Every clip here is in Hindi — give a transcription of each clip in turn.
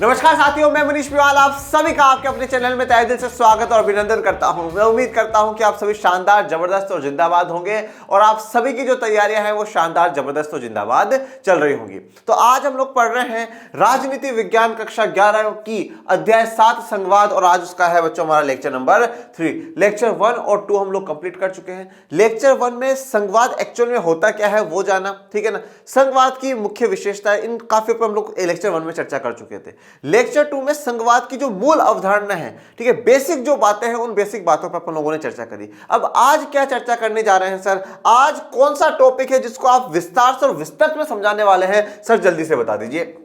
नमस्कार साथियों, मैं मनीष पिवाल आप सभी का आपके अपने चैनल में तहे दिल से स्वागत और अभिनंदन करता हूं। मैं उम्मीद करता हूं कि आप सभी शानदार, जबरदस्त और जिंदाबाद होंगे और आप सभी की जो तैयारियां हैं वो शानदार, जबरदस्त और जिंदाबाद चल रही होंगी। तो आज हम लोग पढ़ रहे हैं राजनीति विज्ञान कक्षा 11 की अध्याय 7 संघवाद और आज उसका है बच्चों हमारा लेक्चर नंबर 3। लेक्चर 1 और 2 हम लोग कंप्लीट कर चुके हैं। लेक्चर 1 में संघवाद एक्चुअल में होता क्या है वो जाना, ठीक है ना। संघवाद की मुख्य विशेषता, इन काफी पर हम लोग लेक्चर 1 में चर्चा कर चुके थे। लेक्चर 2 में संघवाद की जो मूल अवधारणा है, ठीक है, बेसिक जो बातें हैं उन बेसिक बातों पर अपन लोगों ने चर्चा करी। अब आज क्या चर्चा करने जा रहे हैं सर? आज कौन सा टॉपिक है जिसको आप विस्तार से और विस्तृत में समझाने वाले हैं सर? जल्दी से बता दीजिए।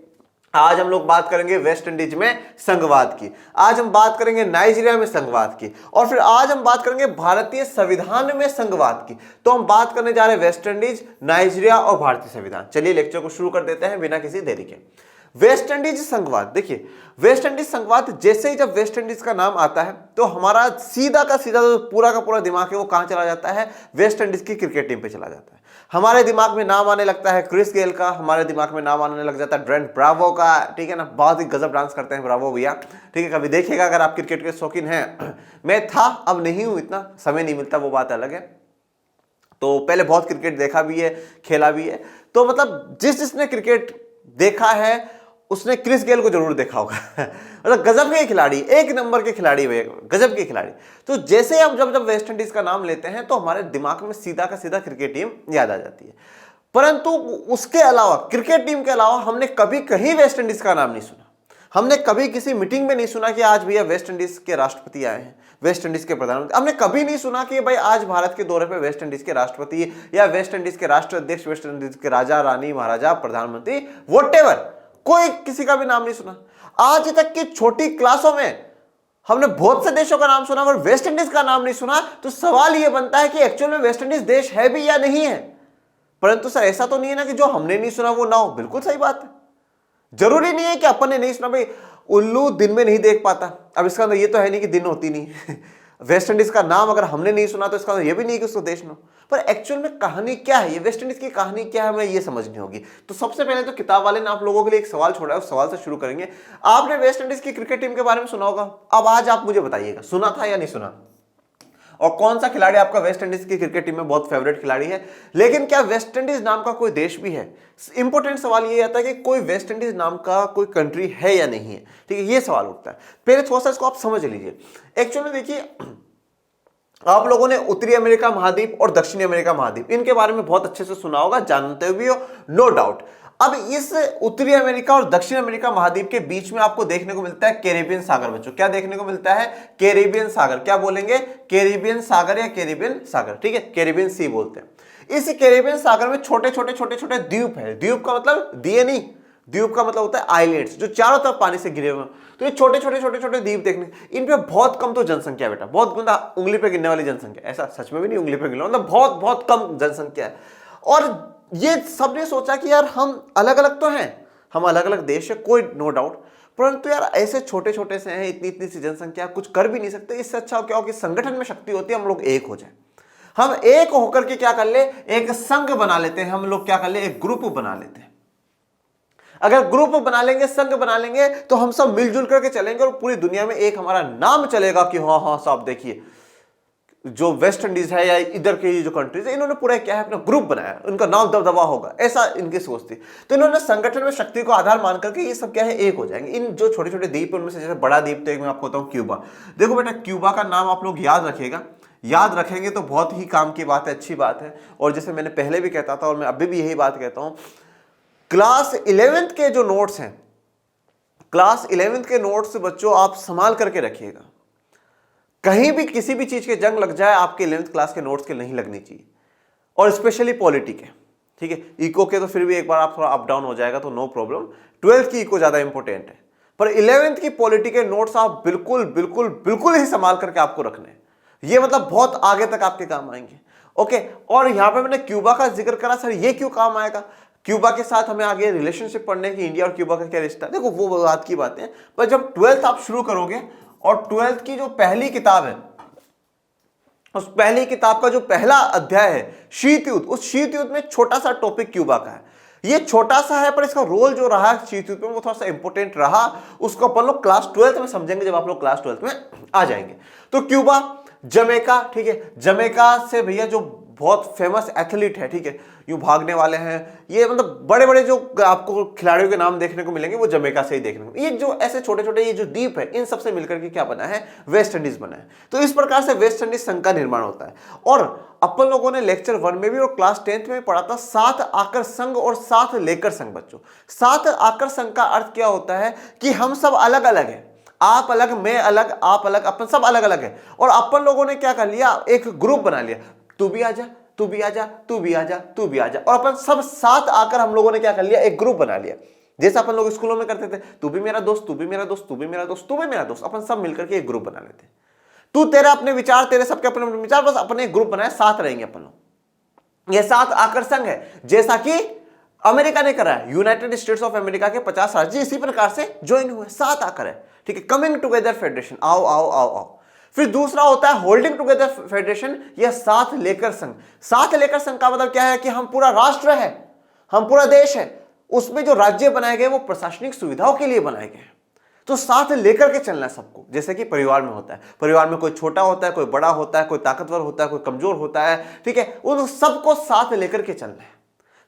आज हम लोग बात करेंगे वेस्ट इंडीज में संघवाद की, आज हम बात करेंगे नाइजीरिया में संघवाद की, और फिर आज हम बात करेंगे भारतीय संविधान में संघवाद की। तो हम बात करने जा रहे हैं वेस्ट इंडीज, नाइजीरिया और भारतीय संविधान। चलिए लेक्चर को शुरू कर देते हैं बिना किसी देरी के। वेस्ट इंडीज संघवाद, देखिए वेस्ट इंडीज संघवाद, जैसे ही जब वेस्ट इंडीज का नाम आता है तो हमारा सीधा का सीधा जो पूरा का पूरा दिमाग है वो कहां चला जाता है? वेस्ट इंडीज की क्रिकेट टीम पे चला जाता है। हमारे दिमाग में नाम आने लगता है क्रिस गेल का, हमारे दिमाग में नाम आने लग जाता है ट्रेंट ब्रावो का, ठीक है ना। बहुत ही गजब डांस करते हैं ब्रावो भैया, ठीक है। कभी देखिएगा अगर आप क्रिकेट के शौकीन हैं। मैं था, अब नहीं हूं, इतना समय नहीं मिलता, वो बात अलग है। तो पहले बहुत क्रिकेट देखा भी है, खेला भी है। तो मतलब जिसने क्रिकेट देखा है उसने क्रिस गेल को जरूर देखा होगा। मतलब गजब के खिलाड़ी, एक नंबर के खिलाड़ी, गजब के खिलाड़ी। तो जैसे हम जब वेस्ट इंडीज का नाम लेते हैं तो हमारे दिमाग में सीधा का सीधा क्रिकेट टीम याद आ जाती है। परंतु उसके अलावा, क्रिकेट टीम के अलावा हमने कभी कहीं वेस्ट इंडीज का नाम नहीं सुना। हमने कभी किसी मीटिंग में नहीं सुना कि आज भैया वेस्ट इंडीज के राष्ट्रपति आए हैं, वेस्ट इंडीज के प्रधानमंत्री। हमने कभी नहीं सुना कि भाई आज भारत के दौरे पे वेस्ट इंडीज के राष्ट्रपति या वेस्ट इंडीज के राष्ट्राध्यक्ष, वेस्ट इंडीज के राजा, रानी, महाराजा, प्रधानमंत्री, व्हाटएवर, कोई किसी का भी नाम नहीं सुना। आज तक की छोटी क्लासों में हमने बहुत से देशों का नाम सुना पर वेस्ट इंडीज का नाम नहीं सुना। तो सवाल यह बनता है कि एक्चुअल में वेस्ट इंडीज देश है भी या नहीं है। परंतु सर ऐसा तो नहीं है ना कि जो हमने नहीं सुना वो ना हो। बिल्कुल सही बात है, जरूरी नहीं है कि अपन ने नहीं सुना। भाई उल्लू दिन में नहीं देख पाता, अब इसका मतलब ये तो है नहीं कि दिन होती नहीं। वेस्ट इंडीज का नाम अगर हमने नहीं सुना तो इसका मतलब ये भी नहीं कि उसको देश ना। पर एक्चुअल में कहानी क्या है, ये वेस्ट इंडीज की कहानी क्या है, हमें ये समझनी होगी। तो सबसे पहले तो किताब वाले ने आप लोगों के लिए एक सवाल छोड़ा है, उस सवाल से शुरू करेंगे। आपने वेस्ट इंडीज की क्रिकेट टीम के बारे में सुना होगा। अब आज आप मुझे बताइएगा सुना था या नहीं सुना, और कौन सा खिलाड़ी आपका वेस्ट इंडीज की क्रिकेट टीम में बहुत फेवरेट खिलाड़ी है। लेकिन क्या वेस्ट इंडीज नाम का कोई देश भी है? इंपॉर्टेंट सवाल ये आता है कि कोई वेस्ट इंडीज नाम का कोई कंट्री है या नहीं है, ठीक है, ये सवाल उठता है। पहले थोड़ा सा इसको आप समझ लीजिए। एक्चुअली देखिए, आप लोगों ने उत्तरी अमेरिका महाद्वीप और दक्षिणी अमेरिका महाद्वीप, इनके बारे में बहुत अच्छे से सुना होगा, जानते भी हो, नो डाउट। अब इस उत्तरी अमेरिका और दक्षिण अमेरिका महाद्वीप के बीच में आपको देखने को मिलता है कैरेबियन सागर। बच्चों क्या देखने को मिलता है? कैरेबियन सागर। क्या बोलेंगे? कैरेबियन सागर या कैरेबियन सागर, ठीक है, कैरेबियन सी बोलते हैं। इस कैरेबियन सागर में छोटे छोटे छोटे छोटे द्वीप है। द्वीप का मतलब दिए नहीं, द्वीप का मतलब होता है आइलैंड्स, जो चारों तरफ पानी से घिरे हुए। तो ये छोटे छोटे छोटे छोटे द्वीप देखने, इन पे बहुत कम तो जनसंख्या बेटा, बहुत उंगली पे गिनने वाली जनसंख्या, ऐसा सच में भी नहीं उंगली पे गिनना, मतलब बहुत बहुत कम जनसंख्या है। और ये सबने सोचा कि यार हम अलग अलग तो हैं, हम अलग अलग देश है, कोई नो डाउट, परंतु यार ऐसे छोटे छोटे से हैं, इतनी इतनी सी जनसंख्या, कुछ कर भी नहीं सकते। इससे अच्छा क्या हो कि संगठन में शक्ति होती है, हम लोग एक हो जाए। हम एक होकर के क्या कर ले, एक संघ बना लेते हैं, हम लोग क्या कर ले, एक ग्रुप बना लेते हैं। अगर ग्रुप बना लेंगे, संघ बना लेंगे, तो हम सब मिलजुल करके चलेंगे और पूरी दुनिया में एक हमारा नाम चलेगा कि हाँ हाँ साहब देखिए, जो वेस्ट इंडीज है या इधर के जो कंट्रीज है, इन्होंने पूरा क्या है अपना ग्रुप बनाया, उनका नाम दबदबा होगा, ऐसा इनकी सोच थी। तो इन्होंने संगठन में शक्ति को आधार मान करके ये सब क्या है, एक हो जाएंगे। इन जो छोटे छोटे द्वीप है उनमें से जैसे बड़ा द्वीप तो एक मैं आपको बताऊं क्यूबा। देखो बेटा, क्यूबा का नाम आप लोग याद रखिएगा, याद रखेंगे तो बहुत ही काम की बात है, अच्छी बात है। और जैसे मैंने पहले भी कहता था और मैं अभी भी यही बात कहता हूं, क्लास 11th के जो नोट्स हैं, क्लास 11th के नोट्स बच्चों आप संभाल करके रखिएगा। कहीं भी किसी भी चीज के जंग लग जाए, आपके 11th क्लास के नोट्स के नहीं लगनी चाहिए, और स्पेशली पॉलिटी के, ठीक है। इको के तो फिर भी एक बार आप थोड़ा अप डाउन हो जाएगा तो नो प्रॉब्लम, 12th की इको ज्यादा इंपॉर्टेंट है, पर 11th की पॉलिटी के नोट्स आप बिल्कुल बिल्कुल बिल्कुल ही संभाल करके आपको रखने हैं। ये मतलब बहुत आगे तक आपके काम आएंगे, ओके। और यहां पे मैंने क्यूबा का जिक्र करा, सर ये क्यों काम आएगा? क्यूबा के साथ हमें आगे रिलेशनशिप पढ़ने की, इंडिया और क्यूबा का क्या रिश्ता है, देखो वो बात की बातें हैं। पर जब 12th आप शुरू करोगे और 12th की जो पहली किताब है, उस पहली किताब का जो पहला अध्याय है शीत युद्ध, उस शीत युद्ध में छोटा सा टॉपिक क्यूबा का है। ये छोटा सा है पर इसका रोल जो रहा चीज में वो थोड़ा सा इंपॉर्टेंट रहा। उसको अपन लोग क्लास 12th में समझेंगे जब आप लोग क्लास 12th में आ जाएंगे। तो क्यूबा, जमैका, ठीक है, जमैका से भैया जो बहुत फेमस एथलीट है, ठीक है, यूं भागने वाले हैं, ये मतलब बड़े बड़े जो आपको खिलाड़ियों के नाम देखने को मिलेंगे वो जमैका से ही देखने को। ये जो ऐसे छोटे छोटे ये जो द्वीप है इन सबसे मिलकर के क्या बना है, वेस्ट इंडीज बना है। तो इस प्रकार से वेस्ट इंडीज संघ का निर्माण होता है। और अपन लोगों ने लेक्चर 1 में भी और क्लास 10th में पढ़ा था 7 आकर संघ और 7 लेकर संघ। बच्चों 7 आकर संघ का अर्थ क्या होता है कि हम सब अलग अलग हैं, आप अलग, मैं अलग, आप अलग, अपन सब अलग अलग है। और अपन लोगों ने क्या कर लिया, एक ग्रुप बना लिया, तू भी आजा, तू भी आजा, तू भी आजा, तू भी आजा, और अपन सब साथ आकर हम लोगों ने क्या कर लिया, एक ग्रुप बना लिया। जैसे अपन लोग स्कूलों में करते थे, तू भी मेरा दोस्त, तू भी मेरा दोस्त, तू भी मेरा दोस्त, तू भी मेरा दोस्त, अपन सब मिलकर के एक ग्रुप बना लेते। तू तेरा अपने विचार, तेरे सबके अपने अपने विचार, बस अपने ग्रुप बनाए, साथ रहेंगे अपन लोग। ये 7 आकर संघ है, जैसा कि अमेरिका ने करा है। यूनाइटेड स्टेट्स ऑफ अमेरिका के 50 राज्य इसी प्रकार से ज्वाइन हुए, 7 आकर है, ठीक है, कमिंग टुगेदर फेडरेशन, आओ आओ आओ आओ। फिर दूसरा होता है होल्डिंग टुगेदर फेडरेशन या साथ लेकर संघ। साथ लेकर संघ का मतलब क्या है कि हम पूरा राष्ट्र है, हम पूरा देश है, उसमें जो राज्य बनाए गए वो प्रशासनिक सुविधाओं के लिए बनाए गए। तो साथ लेकर के चलना है सबको, जैसे कि परिवार में होता है। परिवार में कोई छोटा होता है, कोई बड़ा होता है, कोई ताकतवर होता है, कोई कमजोर होता है, ठीक है, उन सबको साथ लेकर के चलना है,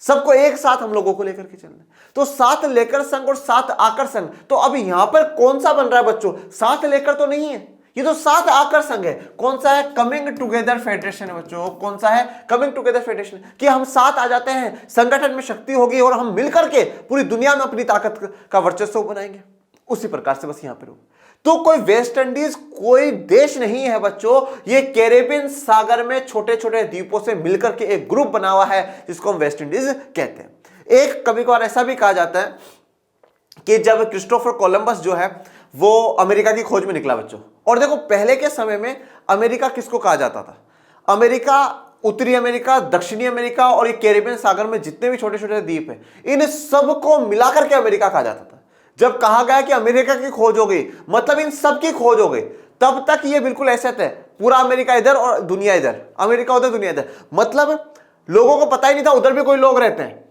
सबको एक साथ हम लोगों को लेकर के चलना है। तो साथ लेकर संघ और साथ आकर संघ। तो अब यहां पर कौन सा बन रहा है बच्चों, साथ लेकर तो नहीं है, ये तो साथ आकर संघ है। कौन सा है, कमिंग टुगेदर फेडरेशन है बच्चों। कौन सा है, कमिंग टुगेदर फेडरेशन, कि हम साथ आ जाते हैं, संगठन में शक्ति होगी और हम मिलकर के पूरी दुनिया में अपनी ताकत का वर्चस्व बनाएंगे। उसी प्रकार से बस यहां पर हो। तो कोई वेस्ट इंडीज कोई देश नहीं है बच्चों, ये कैरेबियन सागर में छोटे छोटे द्वीपों से मिलकर के एक ग्रुप बना हुआ है जिसको हम वेस्ट इंडीज कहते हैं। एक कभी कभार ऐसा भी कहा जाता है कि जब क्रिस्टोफर कोलंबस जो है वो अमेरिका की खोज में निकला बच्चों। और देखो पहले के समय में अमेरिका किसको कहा जाता था, अमेरिका, उत्तरी अमेरिका, दक्षिणी अमेरिका और ये कैरेबियन सागर में जितने भी छोटे छोटे द्वीप है इन सबको मिलाकर के अमेरिका कहा जाता था। जब कहा गया कि अमेरिका की खोज हो गई मतलब इन सब की खोज हो गई, तब तक ये बिल्कुल ऐसे थे, पूरा अमेरिका इधर और दुनिया इधर, अमेरिका उधर दुनिया इधर, मतलब लोगों को पता ही नहीं था उधर भी कोई लोग रहते हैं,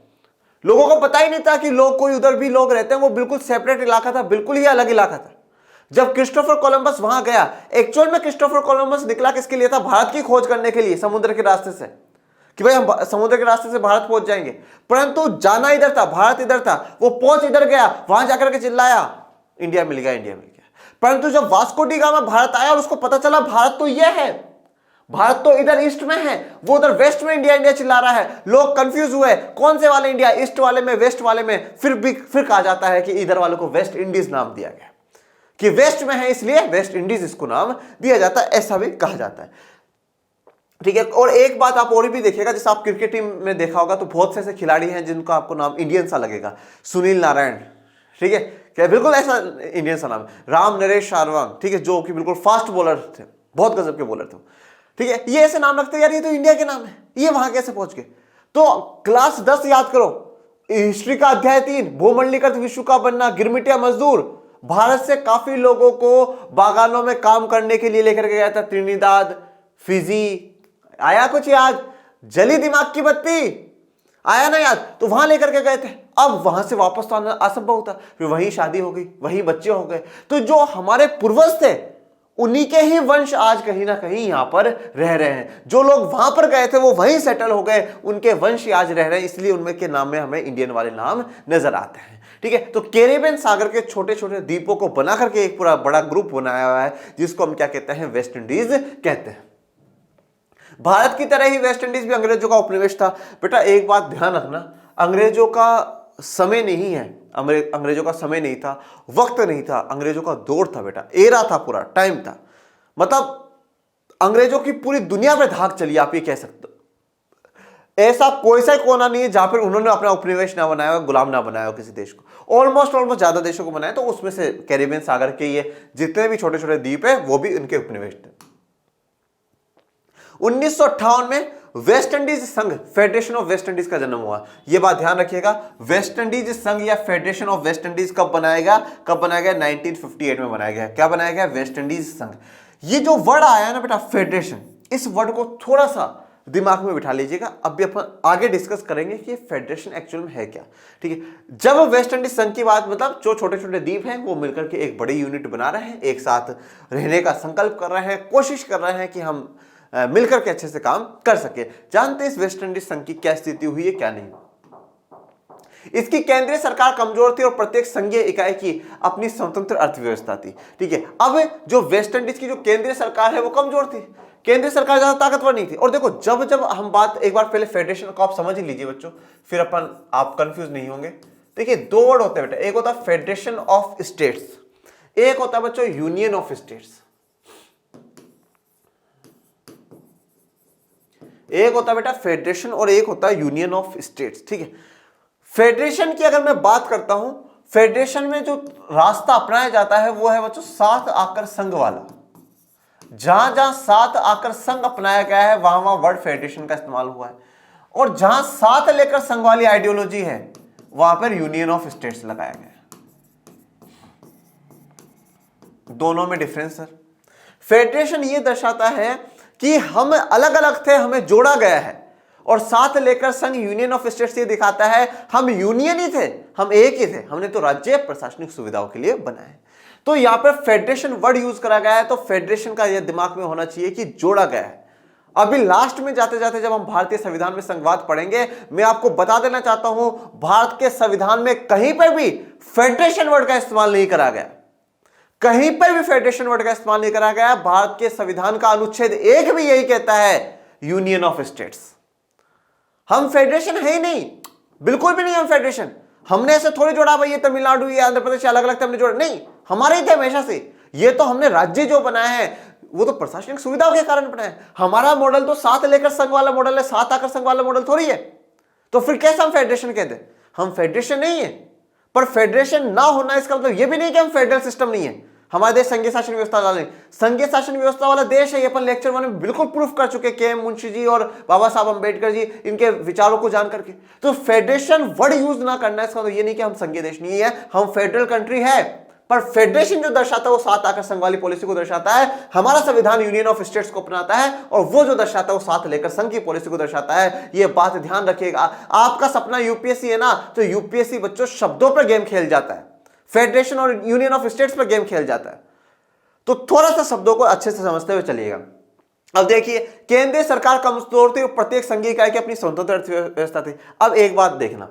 लोगों को पता ही नहीं था कि लोग कोई उधर भी लोग रहते हैं, वो बिल्कुल सेपरेट इलाका था, बिल्कुल ही अलग इलाका था। जब क्रिस्टोफर कोलंबस वहां गया, एक्चुअल में क्रिस्टोफर कोलंबस निकला किसके लिए था, भारत की खोज करने के लिए, समुद्र के रास्ते से, कि भाई हम समुद्र के रास्ते से भारत पहुंच जाएंगे। परंतु जाना इधर था, भारत इधर था, वो पहुंच इधर गया, वहां जाकर के चिल्लाया इंडिया मिल गया, इंडिया मिल गया। परंतु जब वास्को डी गामा भारत आया और उसको पता चला भारत तो ये है, भारत तो इधर ईस्ट में है, वो उधर वेस्ट में इंडिया इंडिया चिल्ला रहा है, लोग कंफ्यूज हुए कौन से वाले इंडिया, ईस्ट वाले में, वेस्ट वाले में। फिर कहा जाता है कि इधर वालों को वेस्ट इंडीज नाम दिया गया, कि वेस्ट में है इसलिए वेस्ट इंडीज इसको नाम दिया जाता है, ऐसा भी कहा जाता है, ठीक है। और एक बात आप और भी देखिएगा, जैसे आप क्रिकेट टीम में देखा होगा तो बहुत से ऐसे खिलाड़ी हैं जिनका आपको नाम इंडियन सा लगेगा, सुनील नारायण, ठीक है, क्या बिल्कुल ऐसा इंडियन सा नाम, राम नरेश शारवांग, ठीक है, जो कि बिल्कुल फास्ट बॉलर थे, बहुत गजब के बॉलर थे, ठीक है, ये ऐसे नाम रखते यार ये तो इंडिया के नाम है, ये वहां कैसे पहुंच गए। तो क्लास 10 याद करो, हिस्ट्री का अध्याय 3, भूमंडलीकृत विश्व का बनना, गिरमिटिया मजदूर, भारत से काफी लोगों को बागानों में काम करने के लिए लेकर के गया था, त्रिनिदाद, फिजी, आया कुछ याद, जली दिमाग की बत्ती आया ना याद, तो वहां लेकर के गए थे। अब वहां से वापस तो आना असंभव था, फिर वहीं शादी हो गई, वहीं बच्चे हो गए। तो जो हमारे पूर्वज थे उन्हीं के ही वंश आज कहीं ना कहीं यहां पर रह रहे हैं, जो लोग वहां पर गए थे वो वहीं सेटल हो गए, उनके वंश आज रह रहे हैं, इसलिए उनमें के नाम में हमें इंडियन वाले नाम नजर आते हैं, ठीक है। तो कैरेबियन सागर के छोटे छोटे द्वीपों को बना करके एक पूरा बड़ा ग्रुप बनाया हुआ है जिसको हम क्या कहते हैं, वेस्ट इंडीज कहते हैं। भारत की तरह ही वेस्ट इंडीज भी अंग्रेजों का उपनिवेश था। बेटा एक बात ध्यान रखना, अंग्रेजों का समय नहीं है, अंग्रेजों का समय नहीं था, वक्त नहीं था, अंग्रेजों का दौर था बेटा, एरा था, पूरा टाइम था। मतलब अंग्रेजों की पूरी दुनिया पे धाक चली, आप ये कह सकते हो। ऐसा कोई सा कोना नहीं है जहां पर उन्होंने अपना उपनिवेश ना बनाया हो, गुलाम ना बनाया हो किसी देश को। ऑलमोस्ट ज्यादा देशों को बनाया, तो उसमें से कैरेबियन सागर के ये जितने भी छोटे छोटे द्वीप है वो भी इनके उपनिवेश थे। 1958 में वेस्ट इंडीज संघ, फेडरेशन ऑफ वेस्ट इंडीज का जन्म हुआ। यह बात ध्यान रखिएगा, वेस्ट इंडीज संघ या फेडरेशन ऑफ वेस्ट इंडीज कब बनाया गया, 1958 में बनाया गया। क्या बनाया गया, वेस्ट इंडीज संघ। ये जो वर्ड आया ना बेटा फेडरेशन, इस वर्ड को थोड़ा सा दिमाग में बिठा लीजिएगा। अभी अपन आगे डिस्कस करेंगे कि फेडरेशन एक्चुअल में है क्या। ठीक है, जब वेस्ट इंडीज संघ की बात, मतलब जो छोटे छोटे द्वीप हैं वो मिलकर के एक बड़ी यूनिट बना रहे हैं, एक साथ रहने का संकल्प कर रहे हैं, कोशिश कर रहे हैं कि हम मिलकर के अच्छे से काम कर सके। जानते हैं इस वेस्ट इंडीज संघ की क्या स्थिति हुई है, क्या नहीं। इसकी केंद्रीय सरकार कमजोर थी और प्रत्येक संघीय इकाई की अपनी स्वतंत्र अर्थव्यवस्था थी। ठीक है, अब जो वेस्ट इंडीज की जो केंद्रीय सरकार है वो कमजोर थी, केंद्रीय सरकार ज्यादा ताकतवर नहीं थी। और देखो, जब जब हम बात, एक बार पहले फेडरेशन को आप समझ ही लीजिए बच्चों, फिर आप कंफ्यूज नहीं होंगे। देखिए, दो वर्ड होते हैं बेटा, एक होता है फेडरेशन ऑफ स्टेट्स, एक होता है बच्चों यूनियन ऑफ स्टेट्स। एक होता है बेटा फेडरेशन और एक होता है यूनियन ऑफ स्टेट्स। ठीक है, फेडरेशन की अगर मैं बात करता हूं, फेडरेशन में जो रास्ता अपनाया जाता है वो है बच्चों सात आकर संघ वाला। जहां जहां सात आकर संघ अपनाया गया है वहां वहां वर्ड फेडरेशन का इस्तेमाल हुआ है, और जहां सात लेकर संघ वाली आइडियोलॉजी है वहां पर यूनियन ऑफ स्टेट्स लगाया गया है। दोनों में डिफरेंस सर। फेडरेशन ये दर्शाता है कि हम अलग अलग थे, हमें जोड़ा गया है, और साथ लेकर संघ यूनियन ऑफ स्टेट्स ये दिखाता है हम यूनियन ही थे, हम एक ही थे, हमने तो राज्य प्रशासनिक सुविधाओं के लिए बनाए। तो यहां पर फेडरेशन वर्ड यूज करा गया है, तो फेडरेशन का यह दिमाग में होना चाहिए कि जोड़ा गया है। अभी लास्ट में जाते जाते जब हम भारतीय संविधान में संघवाद पढ़ेंगे, मैं आपको बता देना चाहता हूं भारत के संविधान में कहीं पर भी फेडरेशन वर्ड का इस्तेमाल नहीं करा गया, कहीं पर भी फेडरेशन वर्ड का इस्तेमाल नहीं करा गया। भारत के संविधान का अनुच्छेद 1 भी यही कहता है, यूनियन ऑफ स्टेट्स। हम फेडरेशन है ही नहीं, बिल्कुल भी नहीं हम फेडरेशन। हमने ऐसे थोड़ी जोड़ा भाई ये तमिलनाडु ये आंध्र प्रदेश अलग अलग थे हमने जोड़ा, नहीं, हमारे ही थे हमेशा से। ये तो हमने राज्य जो बनाए हैं वो तो प्रशासनिक सुविधाओं के कारण बनाए। हमारा मॉडल तो सात लेकर संघ वाला मॉडल है, सात आकर संघ वाला मॉडल थोड़ी है। तो फिर कैसे हम फेडरेशन कहते हैं? हम फेडरेशन नहीं है, पर फेडरेशन ना होना इसका मतलब ये भी नहीं कि हम फेडरल सिस्टम नहीं है। हमारा देश संघीय शासन व्यवस्था वाला नहीं, संघीय शासन व्यवस्था वाला देश है। ये अपन लेक्चर 1 में बिल्कुल प्रूफ कर चुके के.एम. मुंशी जी और बाबा साहब अंबेडकर जी, इनके विचारों को जान करके। तो फेडरेशन वर्ड यूज ना करना इसका तो ये नहीं कि हम संघीय देश नहीं है, हम फेडरल कंट्री है। पर फेडरेशन जो दर्शाता है वो सात आकर संघ वाली पॉलिसी को दर्शाता है। हमारा संविधान यूनियन ऑफ स्टेट्स को अपनाता है, और वो जो दर्शाता है वो साथ लेकर संघ की पॉलिसी को दर्शाता है। ये बात ध्यान रखिएगा। आपका सपना यूपीएससी है ना, तो यूपीएससी बच्चों शब्दों पर गेम खेल जाता है, फेडरेशन और यूनियन ऑफ स्टेट्स पर गेम खेल जाता है। तो थोड़ा सा शब्दों को अच्छे से समझते हुए चलिएगा। अब देखिए, केंद्रीय सरकार कमजोर थी और प्रत्येक संघीय इकाई की अपनी स्वतंत्र अर्थव्यवस्था थी। अब एक बात देखना,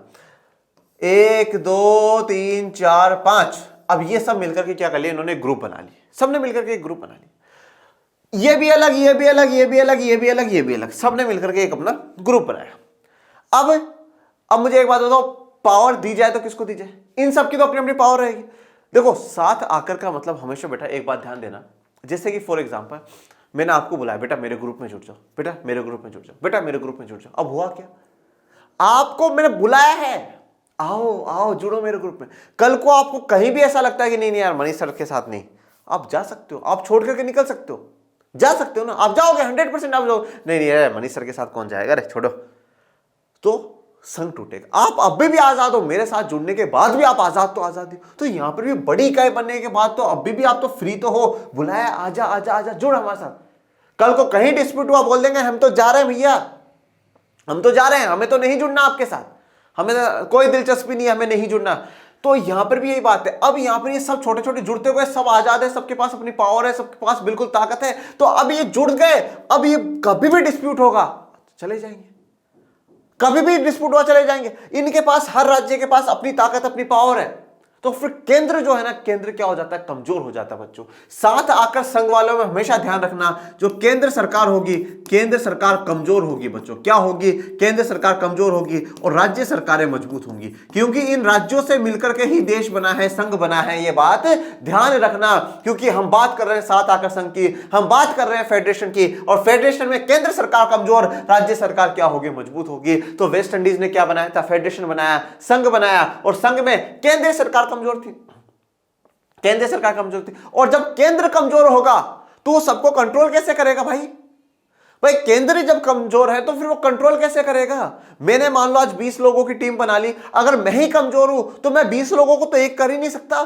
1 2 3 4 5, अब ये सब मिलकर के क्या कर लिया इन्होंने, ग्रुप बना लिए। सबने मिलकर के एक ग्रुप बना लिया, ये भी अलग, ये भी अलग, ये भी अलग, ये भी अलग, ये भी अलग, सबने मिलकर के एक अपना ग्रुप बनाया। अब मुझे एक बात बताओ, पावर दी जाए तो किसको दी जाए? इन सब की तो अपनी अपनी पावर रहेगी। देखो, साथ आकर का मतलब हमेशा बेटा एक बात ध्यान देना, जैसे कि फॉर एग्जांपल मैंने आपको बुलाया, बेटा मेरे ग्रुप में जुड़ जाओ, बेटा मेरे ग्रुप में जुड़ जाओ, बेटा मेरे ग्रुप में जुड़ जाओ। अब हुआ क्या? आपको मैंने बुलाया है, आओ आओ जुड़ो मेरे ग्रुप में। कल को आपको कहीं भी ऐसा लगता है कि नहीं नहीं यार मनीष सर के साथ नहीं, आप जा सकते हो, आप छोड़ करके निकल सकते हो, जा सकते हो ना, आप जाओगे 100% आप जाओगे। नहीं नहीं यार मनीष सर के साथ कौन जाएगा, अरे छोड़ो, तो संघ टूटेगा। आप अभी भी आजाद हो, मेरे साथ जुड़ने के बाद भी आप आजाद तो आजाद हो। तो यहां पर भी बड़ी इकाई बनने के बाद तो अभी भी आप तो फ्री तो हो, बुलाया आजा आजा आजा जुड़ हमारे साथ। कल को कहीं डिस्प्यूट हुआ बोल देंगे हम तो जा रहे हैं भैया, हम तो जा रहे हैं, हमें तो नहीं जुड़ना आपके साथ, हमें कोई दिलचस्पी नहीं है, हमें नहीं जुड़ना। तो यहां पर भी यही बात है। अब यहां पर ये सब छोटे छोटे जुड़ते हुए सब आजाद है, सबके पास अपनी पावर है, सबके पास बिल्कुल ताकत है। तो अब ये जुड़ गए, अब ये कभी भी डिस्प्यूट होगा चले जाएंगे, कभी भी डिस्प्यूट हुआ चले जाएंगे। इनके पास, हर राज्य के पास अपनी ताकत अपनी पावर है। तो फिर केंद्र जो है ना, केंद्र क्या हो जाता है, कमजोर हो जाता है बच्चों। साथ आकर संघ वालों में हमेशा ध्यान रखना, जो केंद्र सरकार होगी, केंद्र सरकार कमजोर होगी बच्चों। क्या होगी? केंद्र सरकार कमजोर होगी और राज्य सरकारें मजबूत होंगी, क्योंकि इन राज्यों से मिलकर के ही देश बना है, संघ बना है। ये बात ध्यान रखना, क्योंकि हम बात कर रहे हैं साथ आकर संघ की, हम बात कर रहे हैं फेडरेशन की, और फेडरेशन में केंद्र सरकार कमजोर, राज्य सरकार क्या होगी, मजबूत होगी। तो वेस्ट इंडीज ने क्या बनाया था? फेडरेशन बनाया, संघ बनाया, और संघ में केंद्रीय सरकार कमजोर थी, केंद्र सरकार कमजोर थी। और जब केंद्र कमजोर होगा तो वो सबको कंट्रोल कैसे करेगा भाई? भाई केंद्र जब कमजोर है तो फिर वो कंट्रोल कैसे करेगा? मैंने मान लो आज 20 लोगों की टीम बना ली, अगर मैं ही कमजोर हूं तो मैं 20 लोगों को तो एक कर ही नहीं सकता।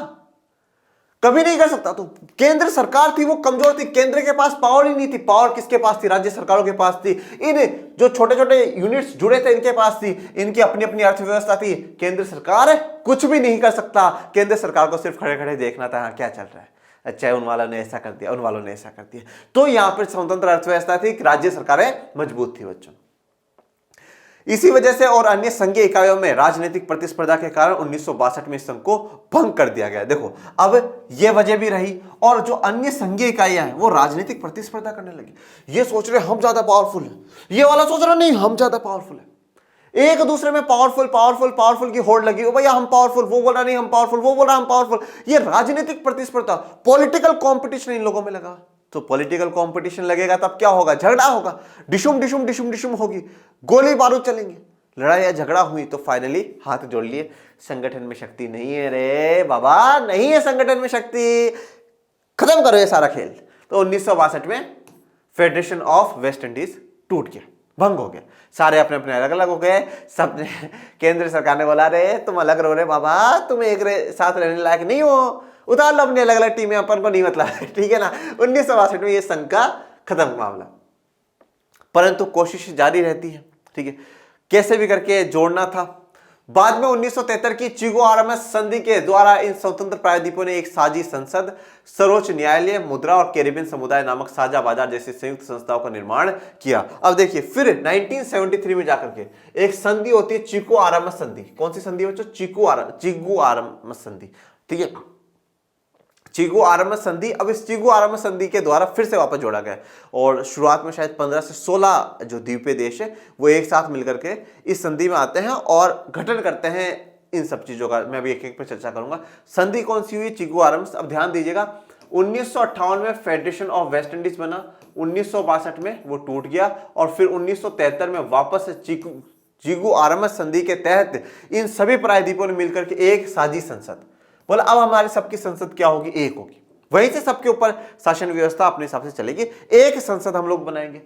कभी नहीं कर सकता। तो केंद्र सरकार थी वो कमजोर थी, केंद्र के पास पावर ही नहीं थी। पावर किसके पास थी? राज्य सरकारों के पास थी। इन जो छोटे छोटे यूनिट्स जुड़े थे इनके पास थी, इनकी अपनी अपनी अर्थव्यवस्था थी। केंद्र सरकार कुछ भी नहीं कर सकता, केंद्र सरकार को सिर्फ खड़े खड़े देखना था क्या चल रहा है, अच्छा उन वालों ने ऐसा कर दिया, उन वालों ने ऐसा कर दिया। तो यहां पर स्वतंत्र अर्थव्यवस्था थी, राज्य सरकारें मजबूत थी बच्चों। इसी वजह से और अन्य संघीय इकाइयों में राजनीतिक प्रतिस्पर्धा के कारण 1962 में इस संघ को भंग कर दिया गया। देखो अब यह वजह भी रही, और जो अन्य संघीय इकाइयां हैं वो राजनीतिक प्रतिस्पर्धा करने लगी। ये सोच रहे हम ज्यादा पावरफुल हैं, ये वाला सोच रहा नहीं हम ज्यादा पावरफुल है। एक दूसरे में पावरफुल पावरफुल पावरफुल की होड़ लगी। ओ भैया हम पावरफुल, वो बोल रहा नहीं हम पावरफुल, वो बोल रहा हम पावरफुल। ये राजनीतिक प्रतिस्पर्धा, पॉलिटिकल कंपटीशन इन लोगों में लगा। तो पॉलिटिकल कंपटीशन लगेगा तब क्या होगा? झगड़ा होगा, डिशुम डिशुम डिशुम डिशुम होगी, गोली बारूद चलेंगे, लड़ाई या झगड़ा हुई तो फाइनली हाथ जोड़ लिए, संगठन में शक्ति नहीं है रे बाबा, नहीं है संगठन में शक्ति, खत्म करो ये सारा खेल। तो 1962 में फेडरेशन ऑफ वेस्ट इंडीज टूट गया, भंग हो गया। सारे अपने अपने अलग अलग हो गए। सब केंद्र सरकार ने बोला रे तुम अलग रहो रे बाबा, तुम एक साथ रहने लायक नहीं हो, उतार लो अपनी अलग अलग टीमें, अपन को नहीं मतलब, ठीक है ना। 1962 में ये संघ का खत्म मामला, परंतु कोशिश जारी रहती है, ठीक है, कैसे भी करके जोड़ना था। बाद में 1973 की चिगो आरएमएस संधि के द्वारा इन स्वतंत्र प्रायद्वीपों ने एक साझी संसद, सर्वोच्च न्यायालय, मुद्रा और कैरिबियन समुदाय नामक साझा बाजार जैसी संयुक्त संस्थाओं का निर्माण किया। अब देखिए फिर 1973 में जाकर के एक संधि होती है चिगो आरएमएस संधि। कौन सी संधि बच्चों? चिगो आरएमएस संधि, ठीक है, चिगो आरएमएस संधि। अब इस चिगो आरएमएस संधि के द्वारा फिर से वापस जोड़ा गया, और शुरुआत में शायद 15 से 16 जो द्वीपीय देश है वो एक साथ मिलकर के इस संधि में आते हैं और गठन करते हैं इन सब चीजों का। मैं अभी एक एक पे चर्चा करूंगा। संधि कौन सी हुई? Chigo RMS. अब ध्यान दीजिएगा, 1958 में फेडरेशन ऑफ वेस्ट इंडीज बना, 1962 में वो टूट गया, और फिर 1973 में वापस चिगो आरएमएस संधि के तहत इन सभी प्रायद्वीपों ने मिलकर के एक साझी संसद। बोला अब हमारी सबकी संसद क्या होगी? एक होगी। वहीं से सबके ऊपर शासन व्यवस्था अपने हिसाब से चलेगी, एक संसद हम लोग बनाएंगे।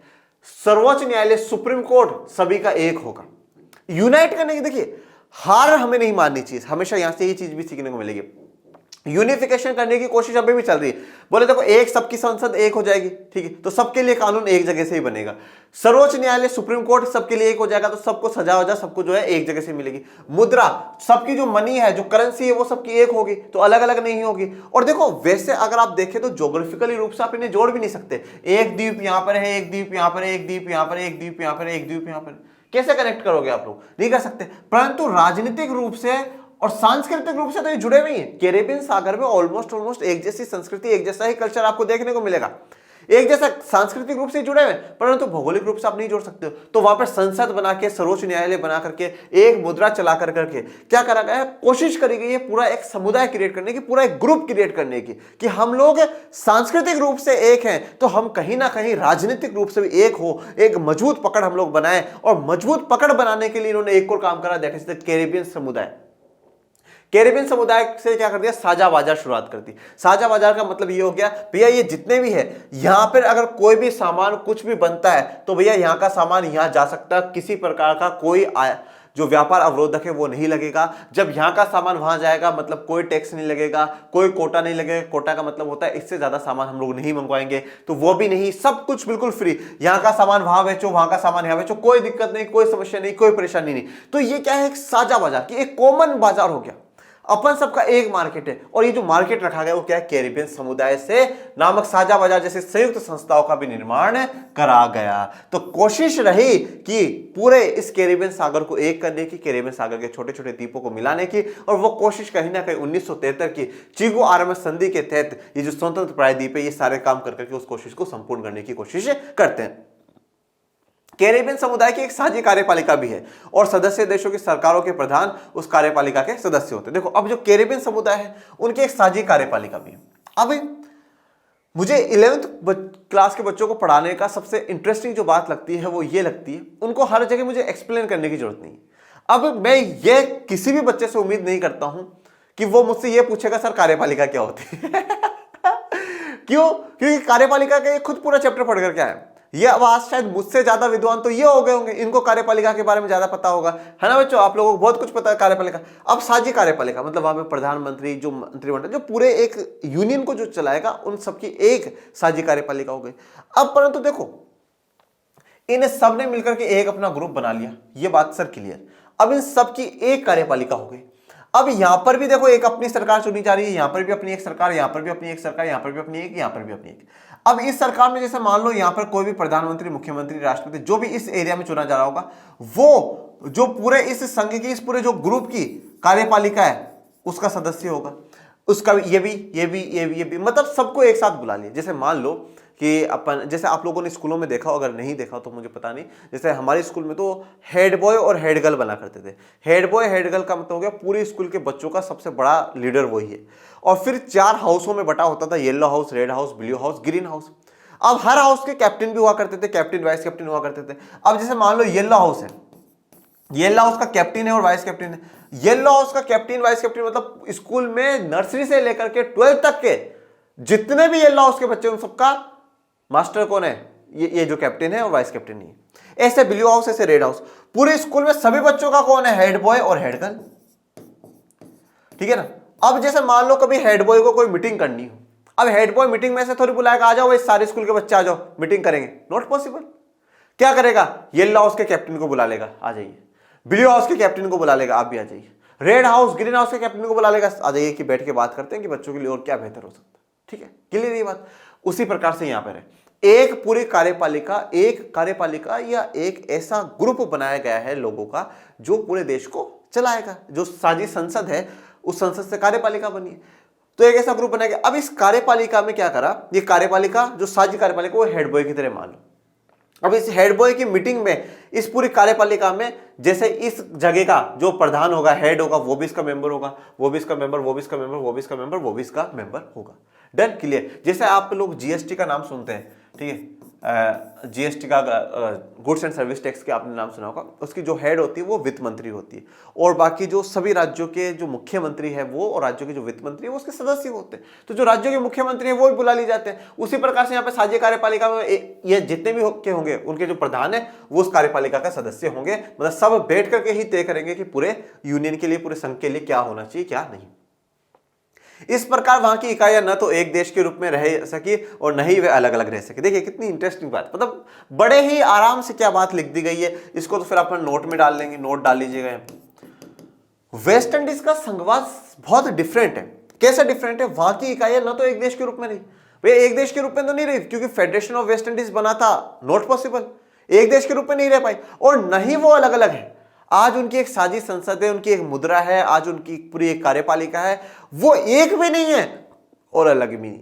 सर्वोच्च न्यायालय, सुप्रीम कोर्ट सभी का एक होगा। यूनाइट करने की, देखिए हार हमें नहीं माननी चाहिए, हमेशा यहां से ये चीज भी सीखने को मिलेगी। यूनिफिकेशन करने की कोशिश अभी भी चल रही है। बोले देखो एक सबकी संसद एक हो जाएगी, ठीक है, तो सबके लिए कानून एक जगह से ही बनेगा। सर्वोच्च न्यायालय, सुप्रीम कोर्ट सबके लिए एक हो जाएगा, तो सबको सजा वजा सबको जो है एक जगह से मिलेगी। मुद्रा, सबकी जो मनी है, जो करेंसी है, वो सबकी एक होगी, तो अलग अलग नहीं होगी। और देखो वैसे अगर आप देखें तो ज्योग्राफिकली रूप से आप इन्हें जोड़ भी नहीं सकते। एक द्वीप यहां पर है, एक द्वीप यहां पर, एक द्वीप यहां पर, एक द्वीप यहां पर, एक द्वीप यहां पर, कैसे कनेक्ट करोगे आप लोग? नहीं कर सकते। परंतु राजनीतिक रूप से और सांस्कृतिक रूप से तो ये जुड़े हुए हैं। कैरेबियन सागर में ऑलमोस्ट एक जैसी संस्कृति, एक जैसा ही कल्चर आपको देखने को मिलेगा, एक जैसा सांस्कृतिक रूप से जुड़े हुए, परंतु भौगोलिक रूप से आप नहीं जोड़ सकते हो। तो वहां पर संसद बना के, सर्वोच्च न्यायालय बना करके, एक मुद्रा चला करके क्या करा गया है? कोशिश करी गई है पूरा एक समुदाय क्रिएट करने की, पूरा एक ग्रुप क्रिएट करने की, कि हम लोग सांस्कृतिक रूप से एक हैं, तो हम कहीं ना कहीं राजनीतिक रूप से भी एक हो, एक मजबूत पकड़ हम लोग बनाए। और मजबूत पकड़ बनाने के लिए इन्होंने एक और काम करा, दैट इज द कैरेबियन समुदाय। कैरेबियन समुदाय से क्या कर दिया? साझा बाजार शुरुआत कर दी। साझा बाजार का मतलब ये हो गया, भैया ये जितने भी है यहां पर अगर कोई भी सामान कुछ भी बनता है तो भैया यहां का सामान यहां जा सकता है, किसी प्रकार का कोई जो व्यापार अवरोधक है वो नहीं लगेगा। जब यहां का सामान वहां जाएगा मतलब कोई टैक्स नहीं लगेगा, कोई कोटा नहीं लगेगा। कोटा का मतलब होता है इससे ज्यादा सामान हम लोग नहीं मंगवाएंगे, तो वो भी नहीं, सब कुछ बिल्कुल फ्री। यहां का सामान वहां बेचो, वहां का सामान यहां बेचो, कोई दिक्कत नहीं, कोई समस्या नहीं, कोई परेशानी नहीं। तो ये क्या है? एक साझा बाजार की एक कॉमन बाजार हो गया, अपन सबका एक मार्केट है। और ये जो मार्केट रखा गया वो क्या है? कैरिबियन समुदाय से नामक साझा बाजार जैसे संयुक्त संस्थाओं का भी निर्माण करा गया। तो कोशिश रही कि पूरे इस कैरिबियन सागर को एक करने की, कैरिबियन सागर के छोटे छोटे द्वीपों को मिलाने की, और वो कोशिश कहीं ना कहीं 1973 की चिगो आरएमएस संधि के तहत ये जो स्वतंत्र प्रायद्वीप है ये सारे काम करके उस कोशिश को संपूर्ण करने की कोशिश करते हैं। कैरेबियन समुदाय की एक साझी कार्यपालिका भी है, और सदस्य देशों की सरकारों के प्रधान उस कार्यपालिका के सदस्य होते हैं। देखो अब जो कैरेबियन समुदाय है उनकी एक साझी कार्यपालिका भी है। अब मुझे 11th क्लास के बच्चों को पढ़ाने का सबसे इंटरेस्टिंग जो बात लगती है वो ये लगती है, उनको हर जगह मुझे एक्सप्लेन करने की जरूरत नहीं। अब मैं ये किसी भी बच्चे से उम्मीद नहीं करता हूं कि वो मुझसे ये पूछेगा सर कार्यपालिका क्या होती है। क्यों? क्योंकि कार्यपालिका का खुद पूरा चैप्टर पढ़कर क्या है, ये अब आज शायद मुझसे ज्यादा विद्वान तो ये हो गए होंगे, इनको कार्यपालिका के बारे में ज्यादा पता होगा, है ना बच्चों। आप लोगों को बहुत कुछ पता है कार्यपालिका। अब साझी कार्यपालिका मतलब वहां पे प्रधानमंत्री, जो मंत्रिमंडल, जो पूरे एक यूनियन को जो चलाएगा, उन सबकी एक साझी कार्यपालिका हो गई। अब परंतु देखो, इन सब ने मिलकर के एक अपना ग्रुप बना लिया, ये बात सर क्लियर। अब इन सब की एक कार्यपालिका हो गई। अब यहां पर भी देखो एक अपनी सरकार चुनी जा रही है, यहां पर भी अपनी एक सरकार, यहां पर भी अपनी एक सरकार, यहां पर भी अपनी एक, यहां पर भी अपनी एक। अब इस सरकार में जैसे मान लो यहां पर कोई भी प्रधानमंत्री, मुख्यमंत्री, राष्ट्रपति, जो भी इस एरिया में चुना जा रहा होगा, वो जो पूरे इस संघ की, इस पूरे जो ग्रुप की कार्यपालिका है, उसका सदस्य होगा। उसका ये भी, मतलब सबको एक साथ बुला लिया। जैसे मान लो कि अपन, जैसे आप लोगों ने स्कूलों में देखा हो, अगर नहीं देखा तो मुझे पता नहीं, जैसे हमारे स्कूल में तो हेड बॉय और हेड गर्ल बना करते थे। हेड बॉय हेड गर्ल का मतलब हो गया पूरे स्कूल के बच्चों का सबसे बड़ा लीडर वही है। और फिर 4 हाउसों में बटा होता था, yellow house, red house, blue house, green house. अब हर हाउस के कैप्टन भी हुआ करते थे, कैप्टन वाइस कैप्टन हुआ करते थे। अब जैसे मान लो येलो हाउस है, येलो हाउस का कैप्टन है और वाइस कैप्टन है। येलो हाउस का कैप्टन वाइस कैप्टन मतलब स्कूल में नर्सरी से लेकर के 12th तक के जितने भी येलो हाउस के बच्चे, उन सबका मास्टर कौन है? ये जो कैप्टन है और वाइस कैप्टन नहीं है। ऐसे ब्लू हाउस, ऐसे रेड हाउस। पूरे स्कूल में सभी बच्चों का कौन है? हेड बॉय और हेड गर्ल, ठीक है ना। अब जैसे मान लो कभी हेड बॉय को कोई मीटिंग करनी हो, अब हेड बॉय मीटिंग में से थोड़ी बुलाएगा, आ जाओ भाई सारे स्कूल के बच्चे आ जाओ मीटिंग करेंगे, नॉट पॉसिबल। क्या करेगा? येलो हाउस के कैप्टन को बुला लेगा, आ जाइए। ब्लू हाउस के कैप्टन को बुला लेगा, आप भी आ जाइए। रेड हाउस, ग्रीन हाउस के कैप्टन को बुला लेगा, आ जाइए कि बैठ के बात करते हैं कि बच्चों के लिए और क्या बेहतर हो सकता है। ठीक है, क्लियर ये बात। उसी प्रकार से यहां पर है, एक पूरी कार्यपालिका या एक ऐसा ग्रुप बनाया गया है लोगों का जो पूरे देश को चलाएगा। जो साझी संसद है, उस संसद से कार्यपालिका बनी है, तो एक ऐसा ग्रुप बनाया गया। अब इस कार्यपालिका में क्या करा, ये कार्यपालिका जो साझी कार्यपालिका, वो हेड बॉय की तरह मान लो। अब इस हेड बॉय की मीटिंग में, इस पूरी कार्यपालिका में, जैसे इस जगह का जो प्रधान होगा, हेड होगा, वो भी इसका मेंबर होगा, वो भी इसका मेंबर, वो भी इसका मेंबर, वो भी इसका मेंबर, वो भी इसका मेंबर होगा। Done, clear. जैसे आप लोग जीएसटी का नाम सुनते हैं, ठीक है, जीएसटी का, गुड्स एंड सर्विस टैक्स के आपने नाम सुना होगा। उसकी जो हेड होती है वो वित्त मंत्री होती है, और बाकी जो सभी राज्यों के जो मुख्यमंत्री है वो, और राज्यों के जो वित्त मंत्री है वो उसके सदस्य होते हैं। तो जो राज्यों के मुख्यमंत्री है वो भी बुला लिए जाते हैं। उसी प्रकार से यहाँ पे साझी कार्यपालिका में ये जितने भी होंगे, उनके जो प्रधान है वो उस कार्यपालिका का सदस्य होंगे। मतलब सब बैठ करके ही तय करेंगे कि पूरे यूनियन के लिए, पूरे संघ के लिए क्या होना चाहिए, क्या नहीं। इस प्रकार वहां की इकाइयां न तो एक देश के रूप में रह सकी और न ही वे अलग अलग रह सके। देखिए कितनी इंटरेस्टिंग बात, मतलब बड़े ही आराम से क्या बात लिख दी गई है। इसको तो फिर अपन नोट में डाल लेंगे, नोट डाल लीजिएगा। वेस्ट इंडीज का संघवाद बहुत डिफरेंट है। कैसे डिफरेंट है? वहां की इकाइयां न तो एक देश के रूप में रही, वे एक देश के रूप में तो नहीं रही, क्योंकि फेडरेशन ऑफ वेस्ट इंडीज बना था, नॉट पॉसिबल, एक देश के रूप में नहीं रह पाई। और न ही वो अलग अलग है। आज उनकी एक साझी संसद है, उनकी एक मुद्रा है, आज उनकी पूरी एक कार्यपालिका है, वो एक भी नहीं है और अलग भी नहीं।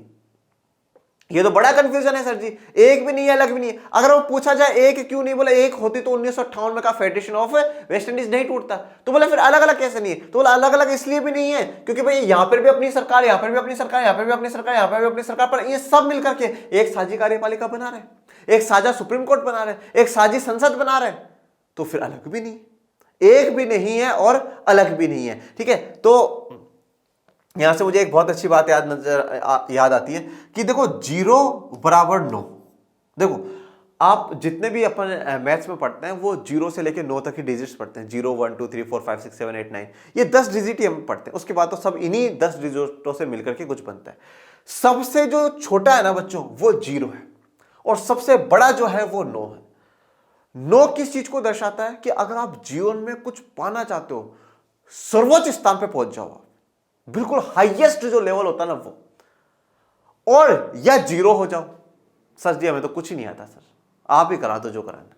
ये तो बड़ा कंफ्यूजन है सर जी, एक भी नहीं है, अलग भी नहीं है। अगर वो पूछा जाए एक क्यों नहीं, बोला एक होती तो 1958 में का फेडरेशन ऑफ वेस्ट इंडीज नहीं टूटता। तो बोला फिर अलग अलग कैसे नहीं है? तो बोला अलग अलग इसलिए भी नहीं है क्योंकि भाई यहां पर भी अपनी सरकार, यहां पर भी अपनी सरकार, यहां पर भी अपनी सरकार, यहां पर भी अपनी सरकार, पर ये सब मिलकर के एक साझी कार्यपालिका बना रहे, एक साझा सुप्रीम कोर्ट बना रहे, एक साझी संसद बना रहे। तो फिर अलग भी नहीं, एक भी नहीं है और अलग भी नहीं है। ठीक है, तो यहां से मुझे एक बहुत अच्छी बात याद आती है कि देखो 0 बराबर 9। देखो आप जितने भी अपन मैथ्स में पढ़ते हैं वो 0 से लेकर 9 तक की डिजिट्स पढ़ते हैं। 0 1 2 3 4 5 6 7 8 9, ये 10 डिजिट ही हम पढ़ते हैं। उसके बाद तो सब इन्हीं 10 डिजिटों से मिलकर के कुछ बनता है। सबसे जो छोटा है ना बच्चों, वो 0 है, और सबसे बड़ा जो है वो 9 है। 9 किस चीज को दर्शाता है? कि अगर आप जीवन में कुछ पाना चाहते हो, सर्वोच्च स्थान पे पहुंच जाओ, बिल्कुल हाईएस्ट जो लेवल होता है ना वो, और या 0 हो जाओ। सर जी हमें तो कुछ ही नहीं आता, सर आप ही करा दो जो कराना।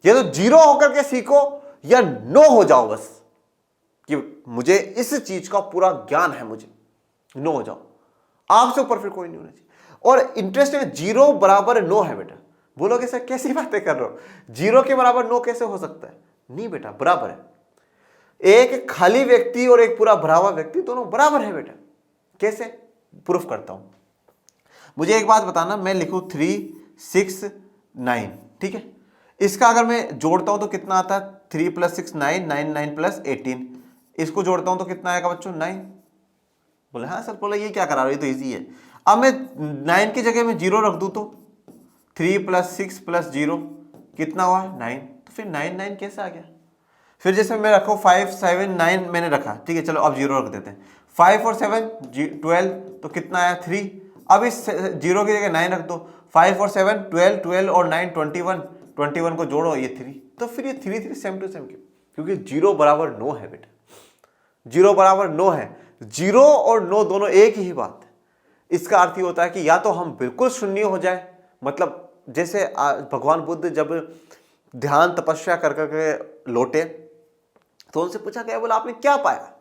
ये तो 0 होकर के सीखो या 9 हो जाओ बस, कि मुझे इस चीज का पूरा ज्ञान है, मुझे 9 हो जाओ। आपसे ऊपर फिर कोई नहीं होना चाहिए। और इंटरेस्टिंग, 0 बराबर 9 है बेटा। बोलोगे सर कैसी बातें कर रहे हो, 0 के बराबर 9 कैसे हो सकता है? नहीं बेटा, बराबर है। एक खाली व्यक्ति और एक पूरा भरा हुआ व्यक्ति दोनों बराबर है बेटा। कैसे? प्रूफ करता हूं। मुझे एक बात बताना, मैं लिखूं 3 6 9, ठीक है, इसका अगर मैं जोड़ता हूं तो कितना आता है? 3 + 6 9, 9 9 + 18। इसको जोड़ता हूं तो कितना आएगा बच्चों? 9। बोले हाँ सर, बोला ये क्या करा रहे हो, ये तो ईजी है। अब मैं 9 की जगह में 0 रख दूं तो 3 + 6 + 0 कितना हुआ 9। तो फिर 9 9 कैसे आ गया? फिर जैसे मैं रखो 5 7 9 मैंने रखा, ठीक है, चलो अब 0 रख देते हैं। 5 और 7 12, तो कितना आया 3। अब इस 0 की जगह 9 रख दो। 5 और 7 12, 12 और 9 21, 21 को जोड़ो ये 3। तो फिर ये 3 3 सेम टू सेम क्यों? क्योंकि 0 = 9 है बेटा, 0 = 9 है। 0 और 9 दोनों एक ही बात है। इसका अर्थ ये होता है कि या तो हम बिल्कुल शून्य हो जाए, मतलब जैसे भगवान बुद्ध जब ध्यान तपस्या कर करके लौटे तो उनसे पूछा गया, बोला आपने क्या पाया,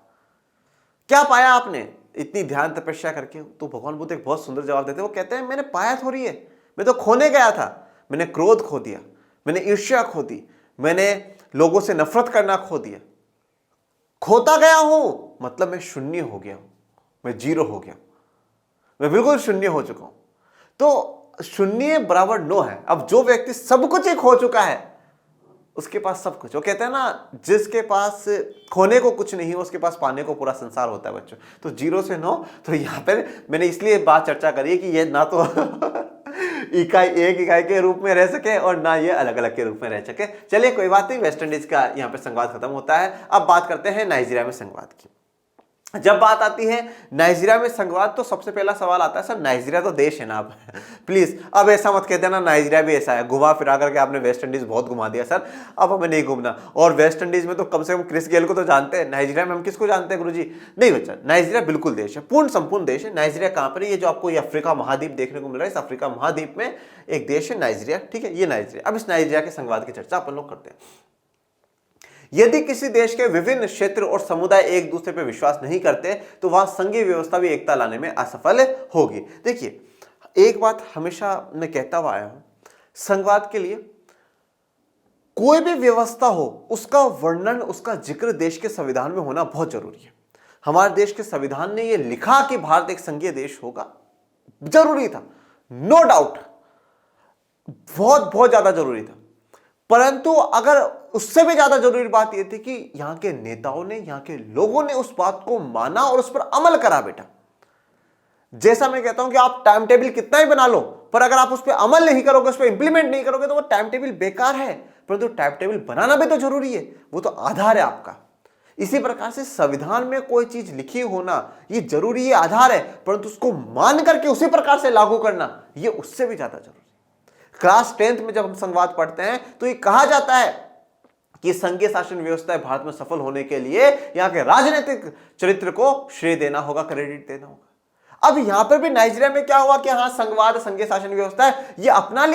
क्या पाया आपने इतनी ध्यान तपस्या करके? तो भगवान बुद्ध एक बहुत सुंदर जवाब देते हैं। वो कहते हैं मैंने पाया थोड़ी है, मैं तो खोने गया था। मैंने क्रोध खो दिया, मैंने ईर्ष्या खो दी, मैंने लोगों से नफरत करना खो दिया। खोता गया हूं मतलब मैं शून्य हो गया हूं, मैं 0 हो गया, मैं बिल्कुल शून्य हो चुका हूं। तो शून्य = 9 है। अब जो व्यक्ति सब कुछ ही खो चुका है उसके पास सब कुछ। वो कहते हैं ना, जिसके पास खोने को कुछ नहीं है उसके पास पाने को पूरा संसार होता है बच्चों। तो 0 से 9, तो यहाँ पर मैंने इसलिए बात चर्चा करी है कि ये ना तो एक इकाई के रूप में रह सके और ना ये अलग अलग के रूप में रह सके। चलिए कोई बात नहीं, वेस्ट इंडीज का यहाँ पे संवाद खत्म होता है। अब बात करते हैं नाइजीरिया में संवाद की। जब बात आती है नाइजीरिया में संवाद तो सबसे पहला सवाल आता है, सर नाइजीरिया तो देश है ना। अब प्लीज अब ऐसा मत कहते ना नाइजीरिया भी ऐसा है, घुमा फिरा करके आपने वेस्ट इंडीज बहुत घुमा दिया सर, अब हमें नहीं घूमना। और वेस्ट इंडीज में तो कम से कम क्रिस गेल को तो जानते हैं, नाइजीरिया में हम किसको जानते हैं गुरुजी? नहीं बच्चा, नाइजीरिया बिल्कुल देश है, पूर्ण संपूर्ण देश है। नाइजीरिया कहां पर है? ये जो आपको ये अफ्रीका महाद्वीप देखने को मिल रहा है, इस अफ्रीका महाद्वीप में एक देश है नाइजीरिया, ठीक है, ये नाइजीरिया। अब इस नाइजीरिया के संवाद की चर्चा अपन लोग करते हैं। यदि किसी देश के विभिन्न क्षेत्र और समुदाय एक दूसरे पर विश्वास नहीं करते तो वहां संघीय व्यवस्था भी एकता लाने में असफल होगी। देखिए, एक बात हमेशा मैं कहता हुआ आया हूं, संघवाद के लिए कोई भी व्यवस्था हो उसका वर्णन, उसका जिक्र देश के संविधान में होना बहुत जरूरी है। हमारे देश के संविधान ने यह लिखा कि भारत एक संघीय देश होगा, जरूरी था, नो डाउट, बहुत बहुत ज्यादा जरूरी था। परंतु अगर उससे भी ज्यादा जरूरी बात यह थी कि यहां के नेताओं ने, यहां के लोगों ने उस बात को माना और उस पर अमल करा। बेटा, जैसा मैं कहता हूं कि आप टाइम टेबल कितना ही बना लो, पर अगर आप उस पर अमल नहीं करोगे, उस पर इंप्लीमेंट नहीं करोगे तो वो टाइम टेबल बेकार है। परंतु टाइम टेबल बनाना भी तो जरूरी है, वो तो आधार है आपका। इसी प्रकार से संविधान में कोई चीज लिखी होना ये जरूरी है, आधार है, परंतु उसको मान करके उसी प्रकार से लागू करना ये उससे भी ज्यादा जरूरी है। क्लास 10th में जब हम संवाद पढ़ते हैं तो ये कहा जाता है कि संघीय शासन व्यवस्था भारत में सफल होने के लिए यहां के राजनीतिक चरित्र को श्रेय देना होगा, क्रेडिट देना होगा। अब यहां पर भी नाइजीरिया में क्या हुआ कि हाँ, संघवाद संघीय शासन व्यवस्था है, ये अपना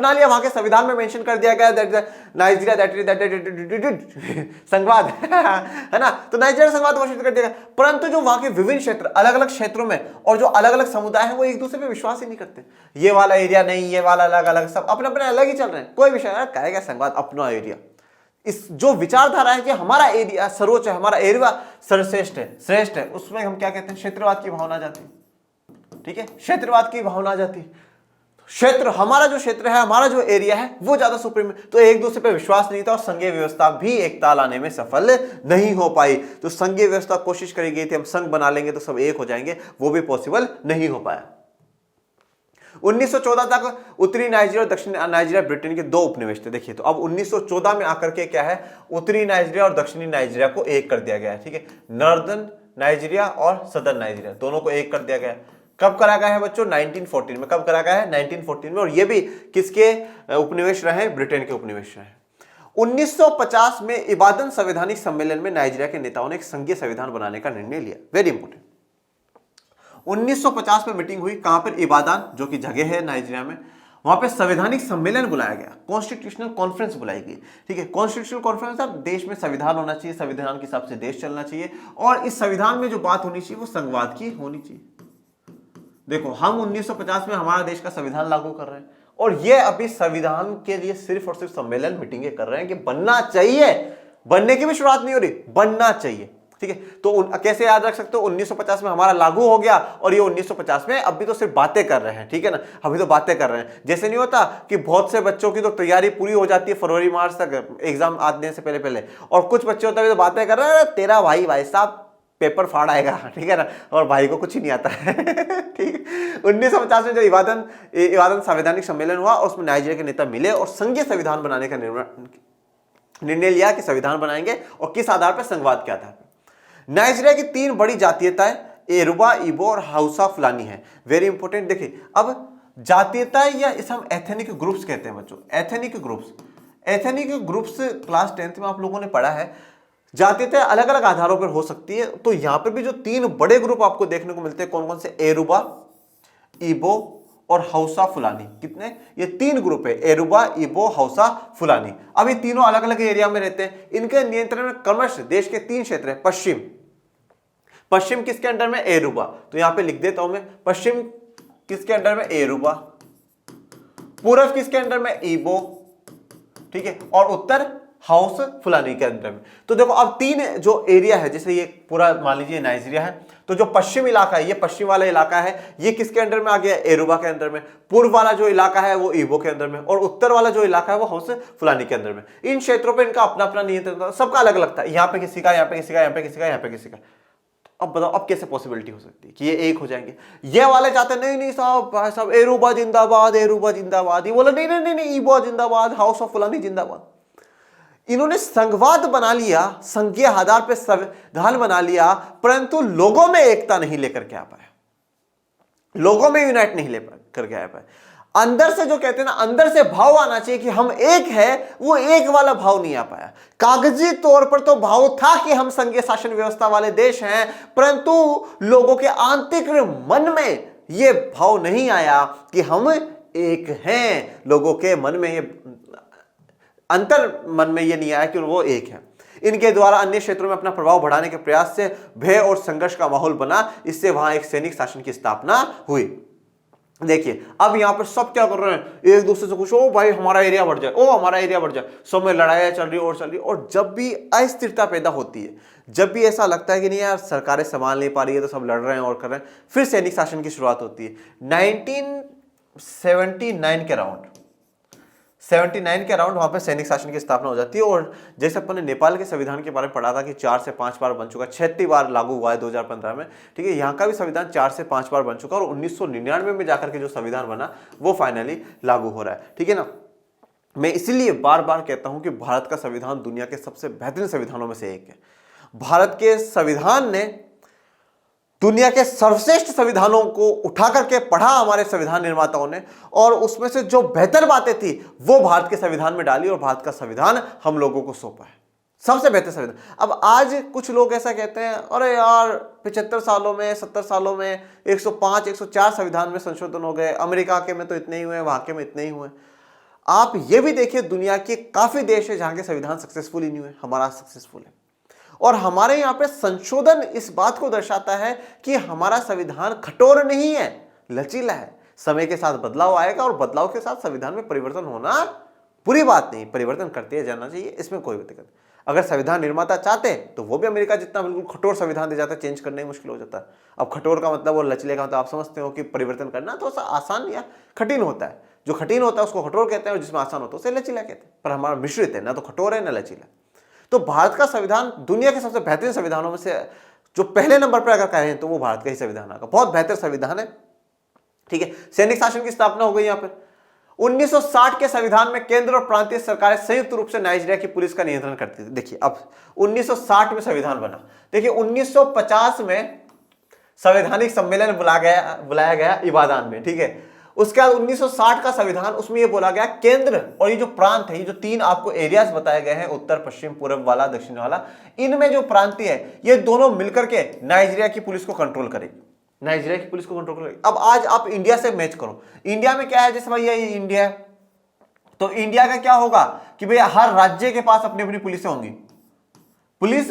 लिया, वहां के संविधान में मेंशन कर दिया गया नाइजीरिया संघवाद है ना, तो नाइजीरिया संघवाद घोषित कर दिया गया। परंतु जो वहां के विभिन्न क्षेत्र, अलग अलग क्षेत्रों में और जो अलग अलग समुदाय हैं वो एक दूसरे पे विश्वास ही नहीं करते। ये वाला एरिया नहीं, ये वाला अलग अलग, सब अपने अपने अलग ही चल रहे हैं। कोई विषय कहेगा संघवाद अपना एरिया, इस जो विचारधारा है कि हमारा एरिया सर्वोच्च है, हमारा एरिया सर्वश्रेष्ठ है, श्रेष्ठ है, उसमें हम क्या कहते हैं? क्षेत्रवाद की भावना जाती है। ठीक है, क्षेत्रवाद की भावना जाती है। क्षेत्र, हमारा जो क्षेत्र है, हमारा जो एरिया है वो ज्यादा सुप्रीम है, तो एक दूसरे पे विश्वास नहीं था और संघीय व्यवस्था भी एकता लाने में सफल नहीं हो पाई। तो संघीय व्यवस्था कोशिश करी गई थी, हम संघ बना लेंगे तो सब एक हो जाएंगे, वो भी पॉसिबल नहीं हो पाया। 1914 तक उत्तरी नाइजीरिया और दक्षिणी नाइजीरिया ब्रिटेन के 2 उपनिवेश थे। देखिए, तो अब 1914 में आकर के क्या है, उत्तरी नाइजीरिया और दक्षिणी नाइजीरिया को एक कर दिया गया है। ठीक है, नॉर्दर्न नाइजीरिया और सदर्न नाइजीरिया दोनों को एक कर दिया गया है। कब करा गया है बच्चों? 1914 में। कब करा गया है? 1914 में। और ये भी किसके उपनिवेश रहे? ब्रिटेन के उपनिवेश रहे। 1950 में इबादन संवैधानिक सम्मेलन में नाइजीरिया के नेताओं ने एक संघीय संविधान बनाने का निर्णय लिया। Very important. 1950 में मीटिंग हुई, कहां पर? इबादान, जो कि जगह है नाइजीरिया में। वहां पे संवैधानिक सम्मेलन बुलाया गया, कॉन्स्टिट्यूशनल कॉन्फ्रेंस बुलाई गई। ठीक है, कॉन्स्टिट्यूशनल कॉन्फ्रेंस, अब देश में संविधान होना चाहिए, संविधान के हिसाब से देश चलना चाहिए और इस संविधान में जो बात होनी चाहिए वो संघवाद की होनी चाहिए। देखो, हम 1950 में हमारा देश का संविधान लागू कर रहे हैं और ये अभी संविधान के लिए सिर्फ और सिर्फ सम्मेलन, मीटिंगें कर रहे हैं कि बनना चाहिए, बनने की भी शुरुआत नहीं हो रही, बनना चाहिए। ठीक है, तो कैसे याद रख सकते हो? 1950 में हमारा लागू हो गया और ये 1950 में अभी तो सिर्फ बातें कर रहे हैं। ठीक है ना, अभी तो बातें कर रहे हैं। जैसे नहीं होता कि बहुत से बच्चों की तो तैयारी पूरी हो जाती है फरवरी मार्च तक, एग्जाम आने से पहले, और कुछ बच्चे होते हैं तो बातें कर रहे हैं, तेरा भाई साहब पेपर फाड़ आएगा, ठीक है ना, और भाई को कुछ ही नहीं आता है ठीक है। 1950 में जो इबादन संवैधानिक सम्मेलन हुआ, उसमें नाइजीरिया के नेता मिले और संघीय संविधान बनाने का निर्णय लिया कि संविधान बनाएंगे, और किस आधार पर, संघवाद के आधार पर। नाइजीरिया की 3 बड़ी जातीयताएं योरुबा, इबो और हाउसा फुलानी है। Very important. देखिए अब जातीयता या इसे हम एथनिक ग्रुप्स कहते हैं बच्चों, एथनिक ग्रुप्स क्लास 10th में आप लोगों ने पढ़ा है। जातीयता अलग अलग आधारों पर हो सकती है, तो यहां पर भी जो 3 बड़े ग्रुप आपको देखने को मिलते हैं, कौन कौन से, योरुबा, इबो और हाउसा फुलानी। कितने, ये 3 ग्रुप है, योरुबा, इबो, हाउसा फुलानी। अब ये तीनों अलग अलग एरिया में रहते हैं। इनके नियंत्रण में क्रमश देश के 3 क्षेत्र है। पश्चिम किसके अंडर में, योरुबा, तो यहां पे लिख देता हूं मैं, पश्चिम किसके अंडर में, योरुबा। पूर्व किसके अंडर में, इबो, ठीक है, और उत्तर हाउस फुलानी के अंदर में। तो देखो अब 3 जो एरिया है, जैसे ये पूरा मान लीजिए नाइजीरिया है, तो जो पश्चिम इलाका है, ये पश्चिम वाला इलाका है, ये किसके अंडर में आ गया, योरुबा के अंदर में। पूर्व वाला जो इलाका है वो इबो के अंदर में, और उत्तर वाला जो इलाका है वो हाउस फुलानी के अंदर में। इन क्षेत्रों पर इनका अपना अपना नियंत्रण, सबका अलग अलग था। यहाँ पे किसी का, यहाँ पे किसी का, यहाँ पे किसी का, यहाँ पे किसी का। अब बताओ अब कैसे पॉसिबिलिटी हो सकती है कि ये एक हो जाएंगे। ये वाले चाहते नहीं साहब, भाई साहब योरुबा जिंदाबाद, योरुबा जिंदाबाद। ये बोला नहीं, इबो जिंदाबाद, हाउस ऑफ फुलानी जिंदाबाद। इन्होंने संघवाद बना लिया, संघीय आधार पर संविधान बना लिया, परंतु लोगों में एकता नहीं लेकर के आ पाया, लोगों में यूनाइट नहीं लेकर के आ पाए। अंदर से जो कहते हैं ना, अंदर से भाव आना चाहिए कि हम एक है, वो एक वाला भाव नहीं आ पाया। कागजी तौर पर तो भाव था कि हम संघीय शासन व्यवस्था वाले देश हैं, परंतु लोगों के आंतरिक मन में ये भाव नहीं आया कि हम एक हैं। लोगों के मन में, ये अंतर मन में ये नहीं आया कि वो एक है। इनके द्वारा अन्य क्षेत्रों में अपना प्रभाव बढ़ाने के प्रयास से भय और संघर्ष का माहौल बना, इससे वहां एक सैनिक शासन की स्थापना हुई। देखिए अब यहां पर सब क्या कर रहे हैं, एक दूसरे से कुछ, ओ भाई हमारा एरिया बढ़ जाए, ओ हमारा एरिया बढ़ जाए, सब में लड़ाइयां चल रही और जब भी अस्थिरता पैदा होती है, जब भी ऐसा लगता है कि नहीं यार सरकारें संभाल नहीं पा रही है, तो सब लड़ रहे हैं और कर रहे हैं, फिर सैनिक शासन की शुरुआत होती है। 1979 के अराउंड 79 के अराउंड वहां पे सैनिक शासन की स्थापना हो जाती है। और जैसे अपन ने नेपाल के संविधान के बारे में पढ़ा था कि 4 से 5 बार बन चुका, 36 बार लागू हुआ है 2015 में, ठीक है। यहाँ का भी संविधान 4 से 5 बार बन चुका और 1999 में जाकर के जो संविधान बना वो फाइनली लागू हो रहा है, ठीक है ना। मैं इसीलिए बार बार कहता हूं कि भारत का संविधान दुनिया के सबसे बेहतरीन संविधानों में से एक है। भारत के संविधान ने दुनिया के सर्वश्रेष्ठ संविधानों को उठा करके पढ़ा हमारे संविधान निर्माताओं ने, और उसमें से जो बेहतर बातें थी वो भारत के संविधान में डाली और भारत का संविधान हम लोगों को सौंपा है, सबसे बेहतर संविधान। अब आज कुछ लोग ऐसा कहते हैं, अरे यार 75 सालों में 70 सालों में 105 104 संविधान में संशोधन हो गए, अमेरिका के में तो इतने ही हुए, वहां के में इतने ही हुए। आप ये भी देखिए दुनिया के काफी देश है जहां के संविधान सक्सेसफुल ही नहीं हुए, हमारा सक्सेसफुल है। और हमारे यहाँ पे संशोधन इस बात को दर्शाता है कि हमारा संविधान कठोर नहीं है, लचीला है। समय के साथ बदलाव आएगा और बदलाव के साथ संविधान में परिवर्तन होना बुरी बात नहीं, परिवर्तन करते जाना चाहिए, इसमें कोई दिक्कत नहीं। अगर संविधान निर्माता चाहते तो वो भी अमेरिका जितना बिल्कुल कठोर संविधान दे जाता है, चेंज करने में मुश्किल हो जाता है। अब कठोर का मतलब और लचीले का मतलब आप समझते हो कि परिवर्तन करना तो आसान या कठिन होता है। जो कठिन होता है उसको कठोर कहते हैं और जिसमें आसान होता है उसे लचीला कहते हैं। पर हमारा मिश्रित है, ना तो कठोर है ना लचीला। तो भारत का संविधान दुनिया के सबसे बेहतरीन संविधानों में से जो पहले नंबर पर अगर कहें तो वो भारत का ही संविधान आएगा। बहुत बेहतर संविधान है, ठीक है। सैनिक शासन की स्थापना हो गई यहाँ पर 1960 के संविधान में केंद्र और प्रांतीय सरकारें संयुक्त रूप से नाइजीरिया की पुलिस का नियंत्रण करती थी। देखिए अब 1960 में संविधान बना, देखिए 1950 में संवैधानिक सम्मेलन बुलाया गया इबादान में, ठीक है। उसके बाद 1960 का संविधान, उसमें यह बोला गया केंद्र और ये जो प्रांत है, ये जो 3 आपको एरियाज बताए गए हैं, उत्तर पश्चिम पूर्व वाला दक्षिण वाला, इनमें जो प्रांतीय है ये दोनों मिलकर के नाइजीरिया की पुलिस को कंट्रोल करेगी, नाइजीरिया की पुलिस को कंट्रोल करेगी। अब आज आप इंडिया से मैच करो, इंडिया में क्या है, जैसे भाई ये इंडिया है तो इंडिया का क्या होगा कि भैया हर राज्य के पास अपनी अपनी पुलिसें होंगी, पुलिस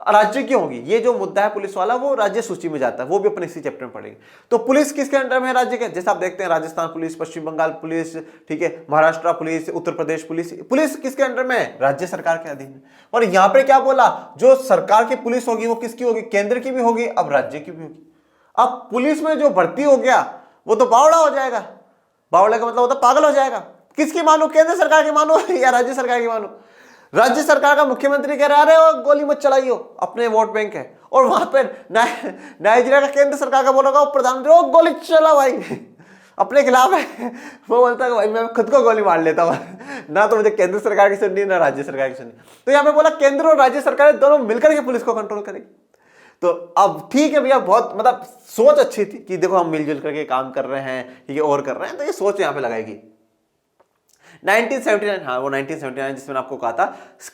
राज्य की होगी। ये जो मुद्दा है पुलिस वाला वो राज्य सूची में जाता है, वो भी अपने इसी चैप्टर में पढ़ेंगे। तो पुलिस किसके अंडर में है, राज्य के। जैसे आप देखते हैं राजस्थान पुलिस, पश्चिम बंगाल पुलिस, ठीक है, Maharashtra police, Uttar Pradesh police, police किसके अंडर में है, राज्य सरकार के अधीन है। और यहां पर क्या बोला, जो सरकार की पुलिस होगी वो किसकी होगी, केंद्र की भी होगी, अब राज्य की भी होगी। अब पुलिस में जो भर्ती हो गया वो तो बावड़ा हो जाएगा, बावड़ा का मतलब होता पागल हो जाएगा। किसकी मानो, केंद्र सरकार की मानो या राज्य सरकार की मानो। राज्य सरकार का मुख्यमंत्री कह रहा है गोली मत चलाइयो, अपने वोट बैंक है, और वहां पर नाइजीरिया का केंद्र सरकार का बोल रहा प्रधानमंत्री ओ गोली चला भाई अपने खिलाफ है। वो बोलता है भाई मैं खुद को गोली मार लेता हूँ, ना तो मुझे केंद्र सरकार की सुननी ना राज्य सरकार की सुननी। तो यहाँ पे बोला केंद्र और राज्य सरकार दोनों मिलकर के पुलिस को कंट्रोल करेगी। तो अब ठीक है भैया, बहुत मतलब सोच अच्छी थी कि देखो हम मिलजुल करके काम कर रहे हैं, ये और कर रहे हैं, तो ये सोच यहाँ पे लगाएगी। 1979, हाँ वो 1979 जिसमें आपको कहा था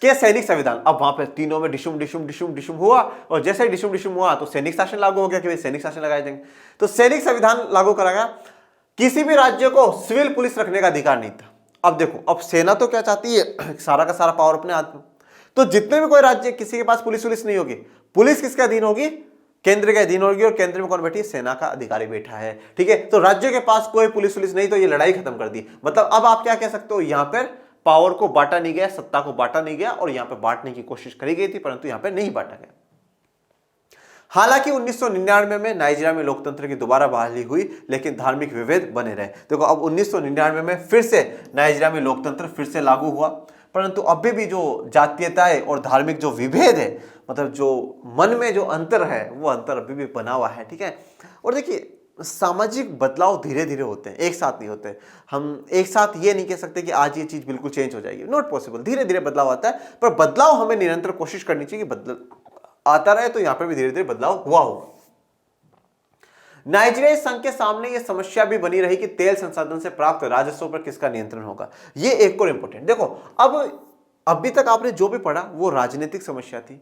के सैनिक संविधान। अब वहां पे तीनों में डिशुम डिशुम डिशुम डिशुम हुआ, और जैसे ही डिशुम डिशुम हुआ तो सैनिक शासन लागू हो गया कि भाई सैनिक शासन लगाए जाएंगे। तो सैनिक संविधान लागू करा गया। किसी भी राज्य को सिविल पुलिस रखने का अधिकार नहीं था। अब देखो, अब सेना तो क्या चाहती है, सारा का सारा पावर अपने हाथ में। तो जितने भी कोई राज्य, किसी के पास पुलिस नहीं होगी, पुलिस किसके अधीन होगी, केंद्र के अधीन होगी, और केंद्र में कौन बैठी है, सेना का अधिकारी बैठा है। ठीक है, तो राज्य के पास कोई पुलिस नहीं, तो ये लड़ाई खत्म कर दी। मतलब अब आप क्या कह सकते हो, यहां पर पावर को बांटा नहीं गया, सत्ता को बांटा नहीं गया, और यहां पर बांटने की कोशिश करी गई थी, परंतु यहां पर नहीं बांटा गया। हालांकि 1999 में नाइजीरिया में लोकतंत्र की दोबारा बहाली हुई, लेकिन धार्मिक विभेद बने रहे। देखो अब 1999 में फिर से नाइजीरिया में लोकतंत्र फिर से लागू हुआ, परंतु अभी भी जो जातीयताएं और धार्मिक जो विभेद है, मतलब जो मन में जो अंतर है, वो अंतर अभी भी बना हुआ है। ठीक है, और देखिए सामाजिक बदलाव धीरे धीरे होते हैं, एक साथ नहीं होते। हम एक साथ ये नहीं कह सकते कि आज ये चीज बिल्कुल चेंज हो जाएगी, नॉट पॉसिबल। धीरे धीरे बदलाव आता है, पर बदलाव हमें निरंतर कोशिश करनी चाहिए कि बदल आता रहे। तो यहां पर भी धीरे धीरे बदलाव हुआ होगा। नाइजीरिया संघ के सामने यह समस्या भी बनी रही कि तेल संसाधन से प्राप्त राजस्व पर किसका नियंत्रण होगा। यह एक और इंपॉर्टेंट, देखो अब अभी तक आपने जो भी पढ़ा वो राजनीतिक समस्या थी,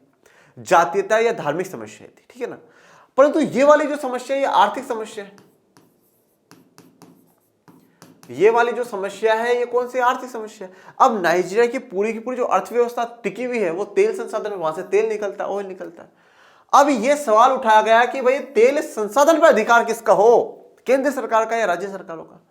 जातीयता या धार्मिक समस्या थी, ठीक है ना, परंतु ये वाली जो समस्या है ये आर्थिक समस्या है। ये वाली जो समस्या है ये कौन सी, आर्थिक समस्या है। अब नाइजीरिया की पूरी जो अर्थव्यवस्था टिकी हुई है वो तेल संसाधन, वहां से तेल निकलता है, ऑयल निकलता है। अब यह सवाल उठाया गया कि भाई तेल संसाधन पर अधिकार किसका हो, केंद्र सरकार का या राज्य सरकारों का।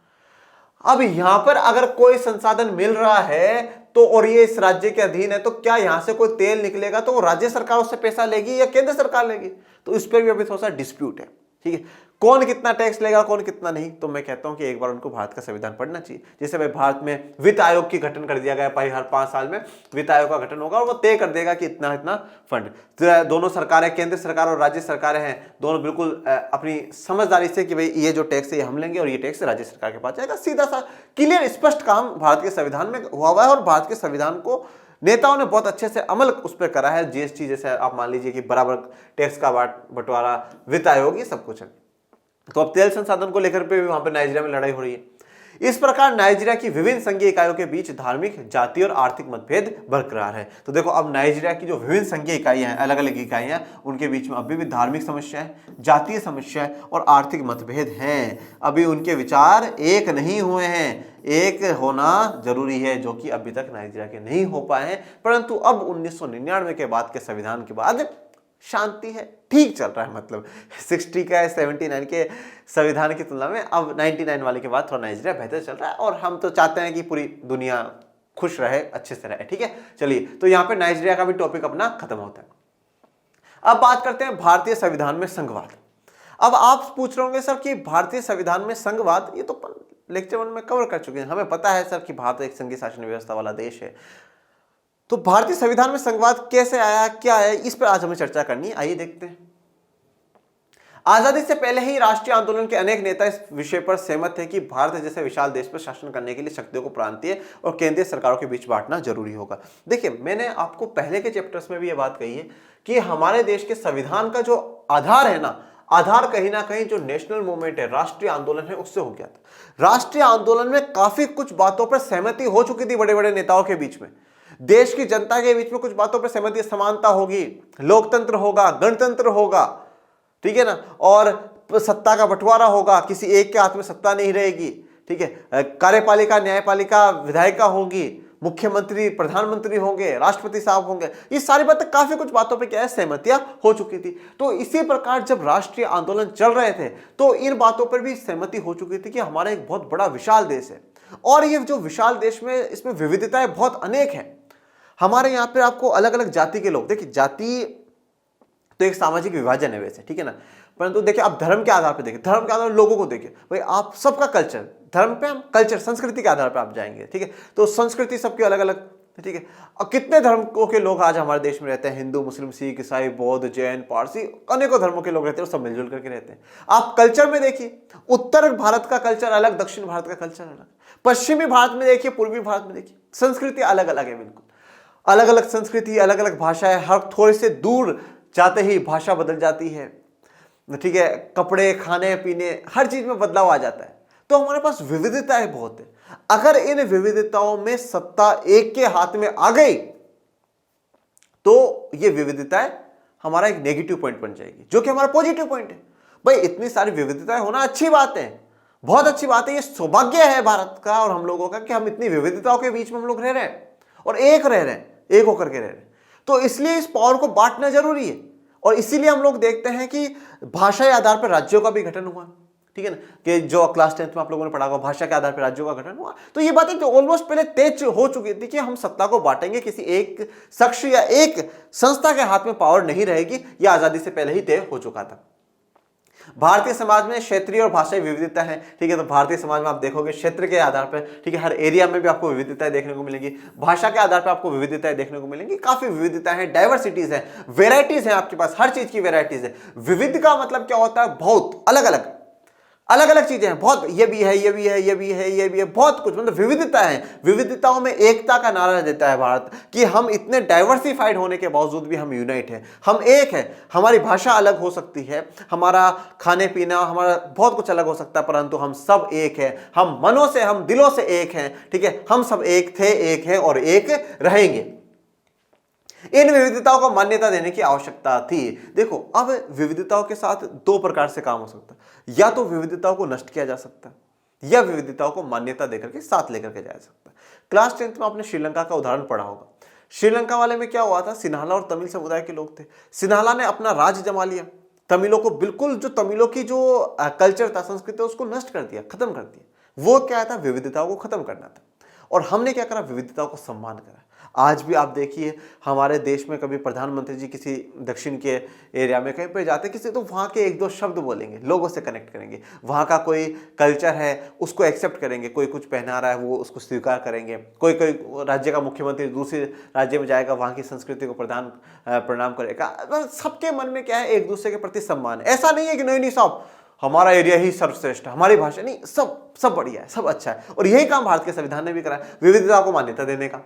अब यहां पर अगर कोई संसाधन मिल रहा है तो, और ये इस राज्य के अधीन है, तो क्या यहां से कोई तेल निकलेगा तो राज्य सरकार उससे पैसा लेगी या केंद्र सरकार लेगी, तो इस पर भी अभी थोड़ा सा डिस्प्यूट है। ठीक है, कौन कितना टैक्स लेगा, कौन कितना नहीं। तो मैं कहता हूं कि एक बार उनको भारत का संविधान पढ़ना चाहिए। जैसे भाई भारत में वित्त आयोग की गठन कर दिया गया, भाई हर 5 साल में वित्त आयोग का गठन होगा और वो तय कर देगा कि इतना इतना फंड। तो दोनों सरकारें, केंद्र सरकार और राज्य सरकारें हैं, दोनों बिल्कुल अपनी समझदारी से कि भाई ये जो टैक्स है ये हम लेंगे और ये टैक्स राज्य सरकार के पास जाएगा। सीधा सा क्लियर स्पष्ट काम भारत के संविधान में हुआ है, और भारत के संविधान को नेताओं ने बहुत अच्छे से अमल उस पर करा है। जीएसटी जैसे आप मान लीजिए कि बराबर टैक्स का बंटवारा, वित्त आयोग, ये सब कुछ है। तो अब तेल संसाधन को लेकर भी वहां पर नाइजीरिया में लड़ाई हो रही है। इस प्रकार नाइजीरिया की विभिन्न संघीय इकाइयों के बीच धार्मिक, जातीय और आर्थिक मतभेद बरकरार है। तो देखो अब नाइजीरिया की जो विभिन्न संघीय इकाइयां हैं, अलग अलग इकाइयां, उनके बीच में अभी भी धार्मिक समस्याएं, जातीय समस्याएं और आर्थिक मतभेद हैं। अभी उनके विचार एक नहीं हुए हैं, एक होना जरूरी है, जो कि अभी तक नाइजीरिया के नहीं हो पाए हैं। परंतु अब 1999 के बाद के संविधान के बाद शांति है, ठीक चल रहा है। मतलब 60 का 79 के संविधान की तुलना में अब 99 वाले के बाद थोड़ा नाइजीरिया बेहतर चल रहा है, और हम तो चाहते हैं कि पूरी दुनिया खुश रहे, अच्छे से रहे। ठीक है, चलिए, तो यहां पे नाइजीरिया का भी टॉपिक अपना खत्म होता है। अब बात करते हैं भारतीय संविधान में संघवाद। अब आप पूछ रहे होंगे सर कि भारतीय संविधान में संघवाद, ये तो लेक्चर 1 में कवर कर चुके हैं, हमें पता है सर कि भारत एक संघीय शासन व्यवस्था वाला देश है। तो भारतीय संविधान में संघवाद कैसे आया, क्या है, इस पर आज हमें चर्चा करनी है। आइए देखते हैं। आजादी से पहले ही राष्ट्रीय आंदोलन के अनेक नेता इस विषय पर सहमत थे कि भारत जैसे विशाल देश पर शासन करने के लिए शक्तियों को प्रांतीय और केंद्रीय सरकारों के बीच बांटना जरूरी होगा। देखिए, मैंने आपको पहले के चैप्टर्स में भी यह बात कही है कि हमारे देश के संविधान का जो आधार है ना, आधार कहीं ना कहीं जो नेशनल मूवमेंट है, राष्ट्रीय आंदोलन है, उससे हो गया था। राष्ट्रीय आंदोलन में काफी कुछ बातों पर सहमति हो चुकी थी बड़े बड़े नेताओं के बीच में, देश की जनता के बीच में कुछ बातों पर सहमति, समानता होगी, लोकतंत्र होगा, गणतंत्र होगा, ठीक है ना, और सत्ता का बंटवारा होगा, किसी एक के हाथ में सत्ता नहीं रहेगी। ठीक है, कार्यपालिका, न्यायपालिका, विधायिका होगी, मुख्यमंत्री, प्रधानमंत्री होंगे, राष्ट्रपति साहब होंगे। ये सारी बातें, काफी कुछ बातों पे क्या है, सहमतियां हो चुकी थी। तो इसी प्रकार जब राष्ट्रीय आंदोलन चल रहे थे तो इन बातों पर भी सहमति हो चुकी थी कि हमारा एक बहुत बड़ा विशाल देश है, और ये जो विशाल देश में, इसमें विविधताएं बहुत अनेक है। हमारे यहाँ पे आपको अलग अलग जाति के लोग, देखिए जाति तो एक सामाजिक विभाजन है वैसे, ठीक है ना, परंतु देखिए आप धर्म के आधार पर देखिए, धर्म के आधार पर लोगों को देखिए, भाई आप सबका कल्चर, धर्म पे हम कल्चर, संस्कृति के आधार पर आप जाएंगे। ठीक है, तो संस्कृति सबकी अलग अलग, ठीक है। और कितने धर्मों के लोग आज हमारे देश में रहते हैं, हिंदू, मुस्लिम, सिख, ईसाई, बौद्ध, जैन, पारसी, अनेकों धर्मों के लोग रहते हैं और सब मिलजुल करके रहते हैं। आप कल्चर में देखिए, उत्तर भारत का कल्चर अलग, दक्षिण भारत का कल्चर अलग, पश्चिमी भारत में देखिए, पूर्वी भारत में देखिए, संस्कृति अलग अलग है, बिल्कुल अलग अलग संस्कृति, अलग अलग भाषा है। हर थोड़े से दूर जाते ही भाषा बदल जाती है, ठीक है, कपड़े, खाने पीने, हर चीज में बदलाव आ जाता है। तो हमारे पास विविधताएं बहुत है। अगर इन विविधताओं में सत्ता एक के हाथ में आ गई तो ये विविधताएं हमारा एक नेगेटिव पॉइंट बन जाएगी, जो कि हमारा पॉजिटिव पॉइंट है। भाई इतनी सारी विविधताएं होना अच्छी बात है, बहुत अच्छी बात है। ये सौभाग्य है भारत का और हम लोगों का कि हम इतनी विविधताओं के बीच में हम लोग रह रहे हैं और एक रह रहे हैं, एक होकर के रह रहे हैं। तो इसलिए इस पावर को बांटना जरूरी है। और इसीलिए हम लोग देखते हैं कि भाषा के आधार पर राज्यों का भी गठन हुआ, ठीक है ना, कि जो क्लास 10th में आप लोगों ने पढ़ा होगा, भाषा के आधार पर राज्यों का गठन हुआ। तो ये बातें तो ऑलमोस्ट पहले तय हो चुकी थी कि हम सत्ता को बांटेंगे, किसी एक शख्स या एक संस्था के हाथ में पावर नहीं रहेगी। यह आजादी से पहले ही तय हो चुका था। भारतीय समाज में क्षेत्रीय और भाषाई विविधता है, ठीक है। तो भारतीय समाज में आप देखोगे क्षेत्र के आधार पर, ठीक है, हर एरिया में भी आपको विविधताएं देखने को मिलेंगी। भाषा के आधार पर आपको विविधताएं देखने को मिलेंगी। काफी विविधताएं हैं, डाइवर्सिटीज है, वेराइटीज है, आपके पास हर चीज की वेराइटीज है। विविध का मतलब क्या होता है? बहुत अलग अलग अलग अलग चीजें हैं, बहुत, ये भी है, ये भी है, ये भी है, ये भी है, बहुत कुछ, मतलब विविधता है। विविधताओं में एकता का नारा देता है भारत कि हम इतने डाइवर्सिफाइड होने के बावजूद भी हम यूनाइट हैं, हम एक हैं। हमारी भाषा अलग हो सकती है, हमारा खाने पीना, हमारा बहुत कुछ अलग हो सकता है, परंतु हम सब एक हैं। हम मनों से, हम दिलों से एक हैं, ठीक है। हम सब एक थे, एक हैं और एक रहेंगे। इन विविधताओं को मान्यता देने की आवश्यकता थी। देखो, अब विविधताओं के साथ दो प्रकार से काम हो सकता है। या तो विविधताओं को नष्ट किया जा सकता है या विविधताओं को मान्यता देकर के साथ लेकर के जाया सकता है। क्लास 10th में आपने श्रीलंका का उदाहरण पढ़ा होगा। श्रीलंका वाले में क्या हुआ था? सिन्हाला और तमिल समुदाय के लोग थे। सिन्हाला ने अपना राज जमा लिया, तमिलों को बिल्कुल, जो तमिलों की जो कल्चर था, संस्कृति, उसको नष्ट कर दिया, खत्म कर दिया। वो क्या था? विविधताओं को खत्म करना था। और हमने क्या करा? विविधताओं को सम्मान करा। आज भी आप देखिए, हमारे देश में कभी प्रधानमंत्री जी किसी दक्षिण के एरिया में कहीं पे जाते किसी, तो वहाँ के एक दो शब्द बोलेंगे, लोगों से कनेक्ट करेंगे। वहाँ का कोई कल्चर है उसको एक्सेप्ट करेंगे, कोई कुछ पहना रहा है वो उसको स्वीकार करेंगे। कोई कोई राज्य का मुख्यमंत्री दूसरे राज्य में जाएगा, वहाँ की संस्कृति को प्रणाम करेगा। सबके मन में क्या है? एक दूसरे के प्रति सम्मान है। ऐसा नहीं है कि नहीं साहब हमारा एरिया ही सर्वश्रेष्ठ है, हमारी भाषा नहीं, सब बढ़िया है, सब अच्छा है। और यही काम भारत के संविधान ने भी करा है, विविधता को मान्यता देने का।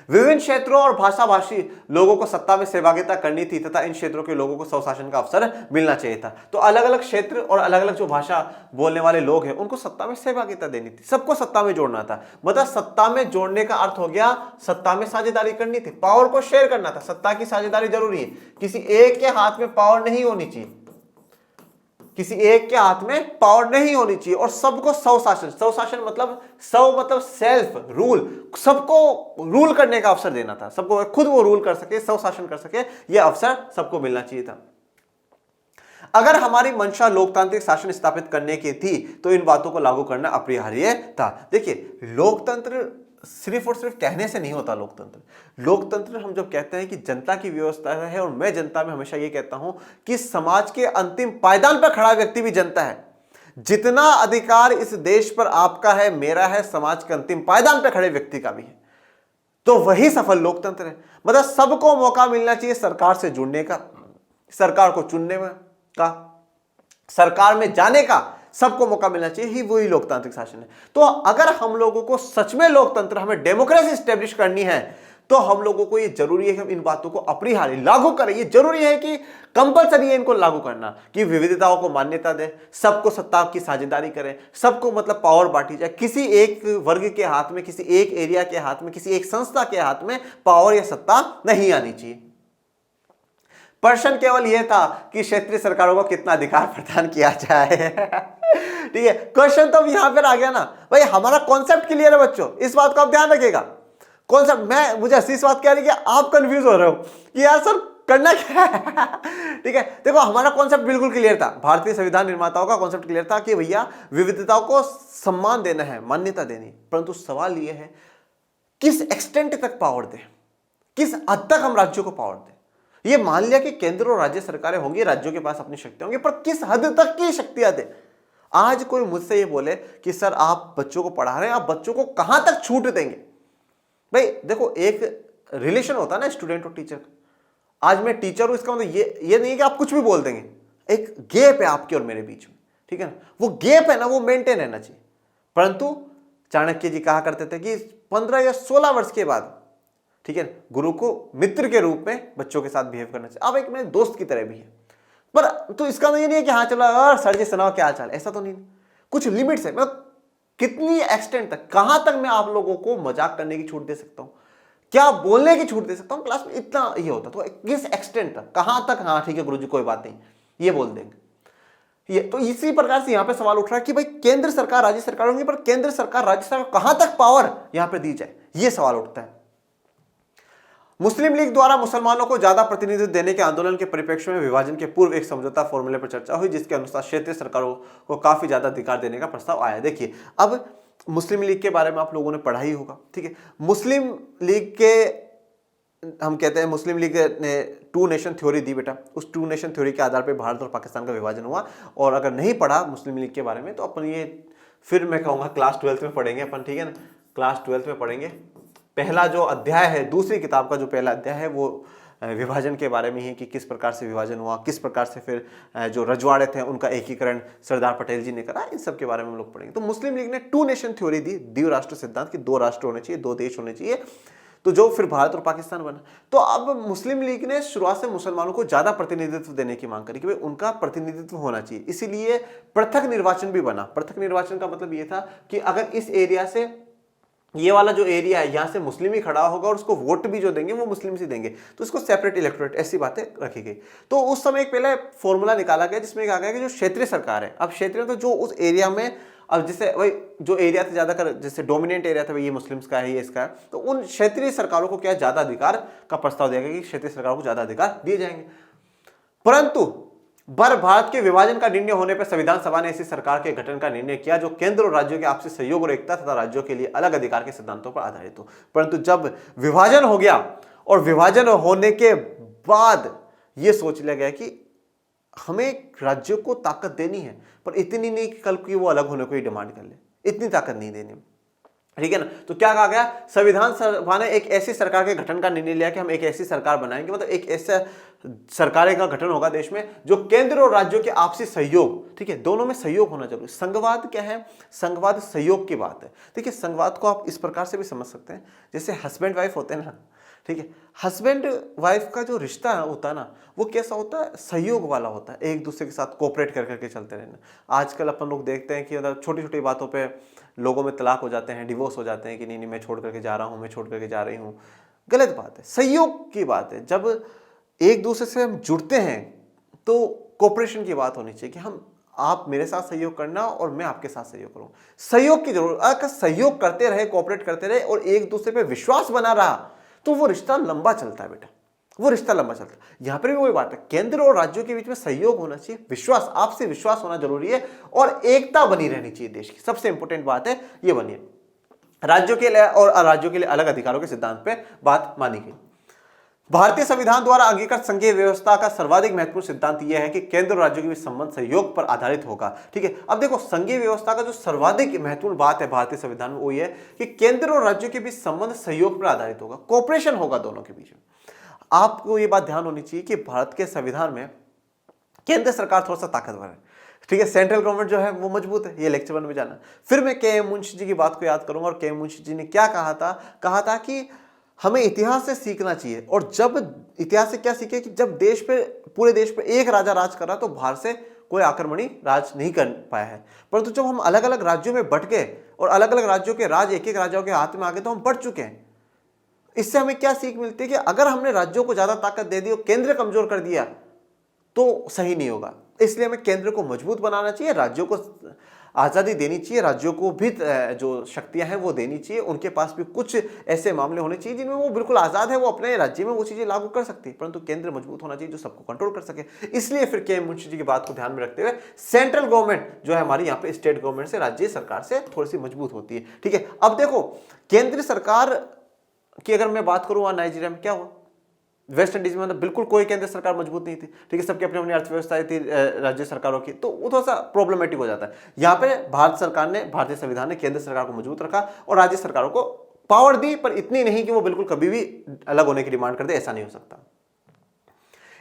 विभिन्न क्षेत्रों और भाषा भाषी लोगों को सत्ता में सहभागिता करनी थी तथा इन क्षेत्रों के लोगों को स्वशासन का अवसर मिलना चाहिए था। तो अलग अलग क्षेत्र और अलग अलग जो भाषा बोलने वाले लोग हैं उनको सत्ता में सहभागिता देनी थी, सबको सत्ता में जोड़ना था। मतलब सत्ता में जोड़ने का अर्थ हो गया सत्ता में साझेदारी करनी थी, पावर को शेयर करना था। सत्ता की साझेदारी जरूरी है, किसी एक के हाथ में पावर नहीं होनी चाहिए, किसी एक के हाथ में पावर नहीं होनी चाहिए। और सबको स्वशासन, स्वशासन मतलब सेल्फ रूल, सबको रूल करने का अवसर देना था, सबको खुद वो रूल कर सके, स्वशासन कर सके, यह अवसर सबको मिलना चाहिए था। अगर हमारी मंशा लोकतांत्रिक शासन स्थापित करने की थी तो इन बातों को लागू करना अपरिहार्य था। देखिए, लोकतंत्र सिर्फ और सिर्फ कहने से नहीं होता। लोकतंत्र हम जब कहते हैं कि जनता की व्यवस्था है, और मैं जनता में हमेशा ये कहता हूं कि समाज के अंतिम पायदान पर खड़ा व्यक्ति भी जनता है। जितना अधिकार इस देश पर आपका है, मेरा है, समाज के अंतिम पायदान पर खड़े व्यक्ति का भी है, तो वही सफल लोकतंत्र है। मतलब सबको मौका मिलना चाहिए सरकार से जुड़ने का, सरकार को चुनने का, सरकार में जाने का, सबको मौका मिलना चाहिए, ही वही लोकतांत्रिक शासन है। तो अगर हम लोगों को सच में लोकतंत्र, हमें डेमोक्रेसी स्टैब्लिश करनी है, तो हम लोगों को ये जरूरी है कि हम इन बातों को अपरिहार्य लागू करें। ये जरूरी है कि कंपलसरी है इनको लागू करना, कि विविधताओं को मान्यता दें, सबको सत्ता की साझेदारी करें, सबको मतलब पावर बांटी जाए। किसी एक वर्ग के हाथ में, किसी एक एरिया के हाथ में, किसी एक संस्था के हाथ में पावर या सत्ता नहीं आनी चाहिए। प्रश्न केवल यह था कि क्षेत्रीय सरकारों को कितना अधिकार प्रदान किया जाए। ठीक है, क्वेश्चन तो यहां पर आ गया ना भाई। हमारा कॉन्सेप्ट क्लियर है बच्चों, इस बात को आप ध्यान रखिएगा। कॉन्सेप्ट, मुझे इस बात कह रही है कि आप कंफ्यूज हो रहे हो कि यार सर करना क्या है। ठीक है, देखो हमारा कॉन्सेप्ट बिल्कुल क्लियर था, भारतीय संविधान निर्माताओं का कॉन्सेप्ट क्लियर था कि भैया विविधताओं को सम्मान देना है, मान्यता देनी। परंतु सवाल यह है किस एक्सटेंट तक पावर दें, किस हद तक हम राज्यों को पावर दें। ये मान लिया कि केंद्र और राज्य सरकारें होंगी, राज्यों के पास अपनी शक्ति होंगी, पर किस हद तक की शक्तियां दें। आज कोई मुझसे ये बोले कि सर आप बच्चों को पढ़ा रहे हैं, आप बच्चों को कहां तक छूट देंगे, भाई देखो, एक रिलेशन होता है ना स्टूडेंट और टीचर का। आज मैं टीचर हूं, इसका मतलब ये नहीं है कि आप कुछ भी बोल देंगे। एक गैप है आपके और मेरे बीच में, ठीक है ना। वो गैप है ना, वो मेंटेन रहना चाहिए। परंतु चाणक्य जी कहा करते थे कि 15 या 16 वर्ष के बाद, ठीक है, गुरु को मित्र के रूप में बच्चों के साथ बिहेव करना चाहिए। अब एक मेरे दोस्त की तरह भी है। पर तो इसका नहीं है कि हाँ चलो सर जी सुनाओ क्या हाल चाल, ऐसा तो नहीं। कुछ लिमिट्स है। मतलब कितनी एक्सटेंट तक, कहां तक मैं आप लोगों को मजाक करने की छूट दे सकता हूं, क्या बोलने की छूट दे सकता हूं क्लास में, इतना ये होता। तो किस एक्सटेंट तक, कहां तक, हाँ ठीक है गुरुजी कोई बात नहीं, ये बोल देंगे। ये तो इसी प्रकार से यहां पे सवाल उठ रहा है कि भाई केंद्र सरकार राज्य सरकार होंगी, पर केंद्र सरकार राज्य सरकार कहां तक पावर यहां पे दी जाए, ये सवाल उठता है। मुस्लिम लीग द्वारा मुसलमानों को ज्यादा प्रतिनिधित्व देने के आंदोलन के परिप्रेक्ष्य में विभाजन के पूर्व एक समझौता फॉर्मूले पर चर्चा हुई, जिसके अनुसार क्षेत्रीय सरकारों को काफी ज्यादा अधिकार देने का प्रस्ताव आया। देखिए, अब मुस्लिम लीग के बारे में आप लोगों ने पढ़ा ही होगा, ठीक है। मुस्लिम लीग के, हम कहते हैं मुस्लिम लीग ने टू नेशन थ्योरी दी बेटा। उस टू नेशन थ्योरी के आधार पर भारत और पाकिस्तान का विभाजन हुआ। और अगर नहीं पढ़ा मुस्लिम लीग के बारे में तो अपन ये फिर मैं कहूँगा क्लास 12th में पढ़ेंगे अपन, ठीक है ना। क्लास 12th में पढ़ेंगे। पहला जो अध्याय है, दूसरी किताब का जो पहला अध्याय है, वो विभाजन के बारे में ही, कि किस प्रकार से विभाजन हुआ, किस प्रकार से फिर जो रजवाड़े थे उनका एकीकरण सरदार पटेल जी ने करा, इन सब के बारे में हम लोग पढ़ेंगे। तो मुस्लिम लीग ने टू नेशन थ्योरी दी, द्विराष्ट्र सिद्धांत, की 2 राष्ट्र होने चाहिए, 2 देश होने चाहिए, तो जो फिर भारत और पाकिस्तान बना। तो अब मुस्लिम लीग ने शुरुआत से मुसलमानों को ज्यादा प्रतिनिधित्व देने की मांग करी कि भाई उनका प्रतिनिधित्व होना चाहिए। इसीलिए पृथक निर्वाचन भी बना। पृथक निर्वाचन का मतलब ये था कि अगर इस एरिया से, ये वाला जो एरिया है, यहां से मुस्लिम ही खड़ा होगा और उसको वोट भी जो देंगे वो मुस्लिम से देंगे, तो इसको सेपरेट इलेक्टोरेट, ऐसी बातें रखी गई। तो उस समय एक पहले फॉर्मूला निकाला गया जिसमें कहा गया कि जो क्षेत्रीय सरकार है, अब क्षेत्रीय तो जो उस एरिया में, अब जैसे वही जो एरिया थे ज्यादा कर, जैसे डोमिनेंट एरिया था, ये मुस्लिम्स का है, ये इसका है, तो उन क्षेत्रीय सरकारों को क्या ज्यादा अधिकार का प्रस्ताव दिया गया कि क्षेत्रीय सरकारों को ज्यादा अधिकार दिए जाएंगे। परंतु भारत के विभाजन का निर्णय होने पर संविधान सभा ने ऐसी सरकार के गठन का निर्णय किया जो केंद्र और राज्यों के आपसी सहयोग और एकता तथा राज्यों के लिए अलग अधिकार के सिद्धांतों पर आधारित हो। परंतु जब विभाजन हो गया और विभाजन होने के बाद यह सोच लिया गया कि हमें राज्यों को ताकत देनी है, पर इतनी नहीं कि कल की वो अलग होने को ही डिमांड कर ले, इतनी ताकत नहीं देनी, ठीक है ना। तो क्या कहा गया, संविधान सभा ने एक ऐसी सरकार के गठन का निर्णय लिया कि हम एक ऐसी सरकार बनाएंगे, मतलब एक ऐसा सरकार का गठन होगा देश में जो केंद्र और राज्यों के आपसी सहयोग, ठीक है, दोनों में सहयोग होना जरूरी। संघवाद क्या है, संघवाद सहयोग की बात है। देखिए, संघवाद को आप इस प्रकार से भी समझ सकते हैं, जैसे हस्बैंड वाइफ होते हैं ना, ठीक है, हस्बैंड वाइफ का जो रिश्ता होता है ना, वो कैसा होता है, सहयोग वाला होता है, एक दूसरे के साथ कोऑपरेट कर करके चलते रहना। आजकल अपन लोग देखते हैं कि मतलब छोटी छोटी बातों पे लोगों में तलाक हो जाते हैं, डिवोर्स हो जाते हैं कि नहीं मैं छोड़ करके जा रहा हूँ, मैं छोड़ करके जा रही हूँ। गलत बात है, सहयोग की बात है। जब एक दूसरे से हम जुड़ते हैं तो कोऑपरेशन की बात होनी चाहिए कि हम, आप मेरे साथ सहयोग करना और मैं आपके साथ सहयोग करूँ। सहयोग की जरूरत, अगर सहयोग करते रहे, कोऑपरेट करते रहे और एक दूसरे पे विश्वास बना रहा तो वो रिश्ता लंबा चलता है बेटा, वो रिश्ता लंबा चलता है। यहां पर भी वही बात है, केंद्र और राज्यों के बीच में सहयोग होना चाहिए, विश्वास, आपसे विश्वास होना जरूरी है और एकता बनी रहनी चाहिए देश की। सबसे इंपॉर्टेंट बात है ये बनी है। राज्यों के लिए और अराज्यों के लिए अलग अधिकारों के सिद्धांत पे बात मानी गई। भारतीय संविधान द्वारा अंगीकृत संघीय व्यवस्था का सर्वाधिक महत्वपूर्ण सिद्धांत यह है कि केंद्र और राज्यों के बीच संबंध सहयोग पर आधारित होगा, ठीक है। अब देखो, संघीय व्यवस्था का जो सर्वाधिक महत्वपूर्ण बात है भारतीय संविधान में, वो ये है कि केंद्र और राज्यों के बीच संबंध सहयोग पर आधारित होगा, कोऑपरेशन होगा दोनों के बीच में। आपको ये बात ध्यान होनी चाहिए कि भारत के संविधान में केंद्र सरकार थोड़ा सा ताकतवर है, ठीक है, सेंट्रल गवर्नमेंट जो है वो मजबूत है। ये लेक्चर 1 में जाना। फिर मैं के एम मुंशी जी की बात को याद करूंगा, और के एम मुंशी जी ने क्या कहा था कि हमें इतिहास से सीखना चाहिए। और जब इतिहास से क्या सीखे कि जब देश पे, पूरे देश पे एक राजा राज कर रहा तो बाहर से कोई आक्रमणी राज नहीं कर पाया है, परंतु जब हम अलग अलग राज्यों में बंट गए और अलग अलग राज्यों के राज एक एक राजाओं के हाथ में आ गए तो हम बढ़ चुके हैं। इससे हमें क्या सीख मिलती है कि अगर हमने राज्यों को ज्यादा ताकत दे दी और केंद्र कमजोर कर दिया तो सही नहीं होगा। इसलिए हमें केंद्र को मजबूत बनाना चाहिए, राज्यों को आजादी देनी चाहिए, राज्यों को भी जो शक्तियां हैं वो देनी चाहिए। उनके पास भी कुछ ऐसे मामले होने चाहिए जिनमें वो बिल्कुल आजाद है, वो अपने राज्य में वो चीजें लागू कर सकती है, परंतु केंद्र मजबूत होना चाहिए जो सबको कंट्रोल कर सके। इसलिए फिर के एम मुंशी जी की बात को ध्यान में रखते हुए सेंट्रल गवर्नमेंट जो है हमारी यहाँ पे स्टेट गवर्नमेंट से, राज्य सरकार से थोड़ी सी मजबूत होती है, ठीक है। अब देखो, केंद्र सरकार की अगर मैं बात करूं, नाइजीरिया में क्या हुआ, वेस्ट इंडीज में, मतलब बिल्कुल कोई केंद्र सरकार मजबूत नहीं थी, ठीक है, सबकी अपनी अपनी अर्थव्यवस्था थी राज्य सरकारों की, तो वो थोड़ा सा प्रॉब्लमेटिक हो जाता है। यहाँ पे भारत सरकार ने, भारतीय संविधान ने केंद्र सरकार को मजबूत रखा और राज्य सरकारों को पावर दी, पर इतनी नहीं कि वो बिल्कुल कभी भी अलग होने की डिमांड कर दे, ऐसा नहीं हो सकता।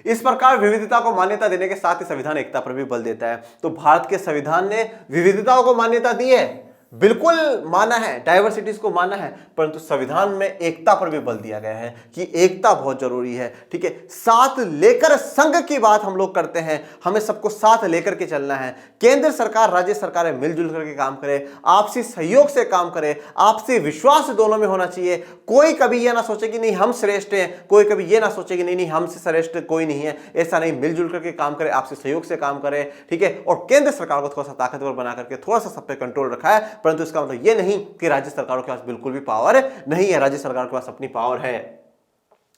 इस प्रकार विविधता को मान्यता देने के साथ ही संविधान एकता पर भी बल देता है। तो भारत के संविधान ने विविधताओं को मान्यता दी है, बिल्कुल माना है, डाइवर्सिटीज को माना है, परंतु संविधान में एकता पर भी बल दिया गया है कि एकता बहुत जरूरी है। ठीक है, साथ लेकर संघ की बात हम लोग करते हैं, हमें सबको साथ लेकर के चलना है। केंद्र सरकार, राज्य सरकारें मिलजुल करके काम करें, आपसी सहयोग से काम करें, आपसी विश्वास दोनों में होना चाहिए। कोई कभी यह ना सोचे कि नहीं हम श्रेष्ठ हैं, कोई कभी यह ना सोचे कि नहीं हमसे श्रेष्ठ कोई नहीं है, ऐसा नहीं। मिलजुल करके काम करें, आपसी सहयोग से काम करें। ठीक है, और केंद्र सरकार को थोड़ा सा ताकतवर बना करके थोड़ा सा सब पे कंट्रोल रखा है, परंतु इसका मतलब यह नहीं कि राज्य सरकारों के पास बिल्कुल भी पावर नहीं है। राज्य सरकार के पास अपनी पावर है।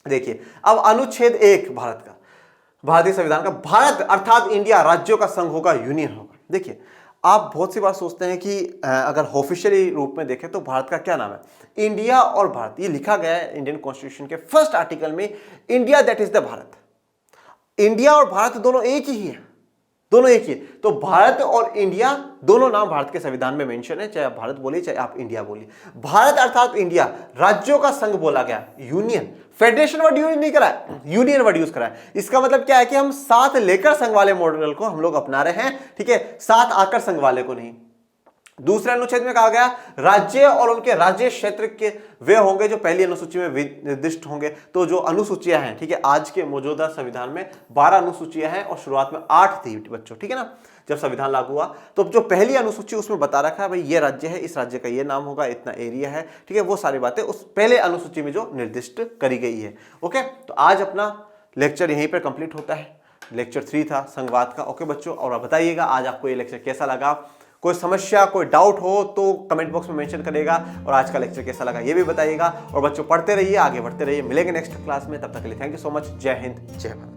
देखिए अब अनुच्छेद 1 भारत का, भारतीय संविधान का, भारत अर्थात इंडिया राज्यों का संघ होगा, यूनियन होगा। देखिए आप बहुत सी बार सोचते हैं कि अगर ऑफिशियली रूप में देखें तो भारत का क्या नाम है, इंडिया और भारत। ये लिखा गया है इंडियन कॉन्स्टिट्यूशन के फर्स्ट आर्टिकल में, India that is the Bharat. India और भारत दोनों एक ही है, दोनों एक ही। तो भारत और इंडिया दोनों नाम भारत के संविधान में मेंशन है, चाहे आप भारत बोलिए चाहे आप इंडिया बोलिए। भारत अर्थात इंडिया, राज्यों का संघ बोला गया, यूनियन। फेडरेशन वर्ड यूज नहीं करा है, यूनियन वर्ड यूज करा है। इसका मतलब क्या है कि हम साथ लेकर संघ वाले मॉडल को हम लोग अपना रहे हैं। ठीक है, साथ आकर संघ वाले को नहीं। दूसरे अनुच्छेद में कहा गया राज्य और उनके राज्य क्षेत्र के वे होंगे जो पहली अनुसूची में निर्दिष्ट होंगे। तो जो अनुसूचियां हैं, ठीक है, आज के मौजूदा संविधान में 12 अनुसूचियां हैं और शुरुआत में 8 थी बच्चों। ठीक है ना, जब संविधान लागू हुआ तो जो पहली अनुसूची उसमें बता रखा है भाई ये राज्य है, इस राज्य का ये नाम होगा, इतना एरिया है। ठीक है, वो सारी बातें उस पहले अनुसूची में जो निर्दिष्ट करी गई है। ओके, तो आज अपना लेक्चर यहीं पर कंप्लीट होता है। लेक्चर 3 था संघवाद का। ओके बच्चों, और बताइएगा आज आपको ये लेक्चर कैसा लगा। कोई समस्या, कोई डाउट हो तो कमेंट बॉक्स में मेंशन करेगा, और आज का लेक्चर कैसा लगा ये भी बताइएगा। और बच्चों पढ़ते रहिए, आगे बढ़ते रहिए। मिलेंगे नेक्स्ट क्लास में, तब तक के लिए थैंक यू सो मच। जय हिंद, जय भारत।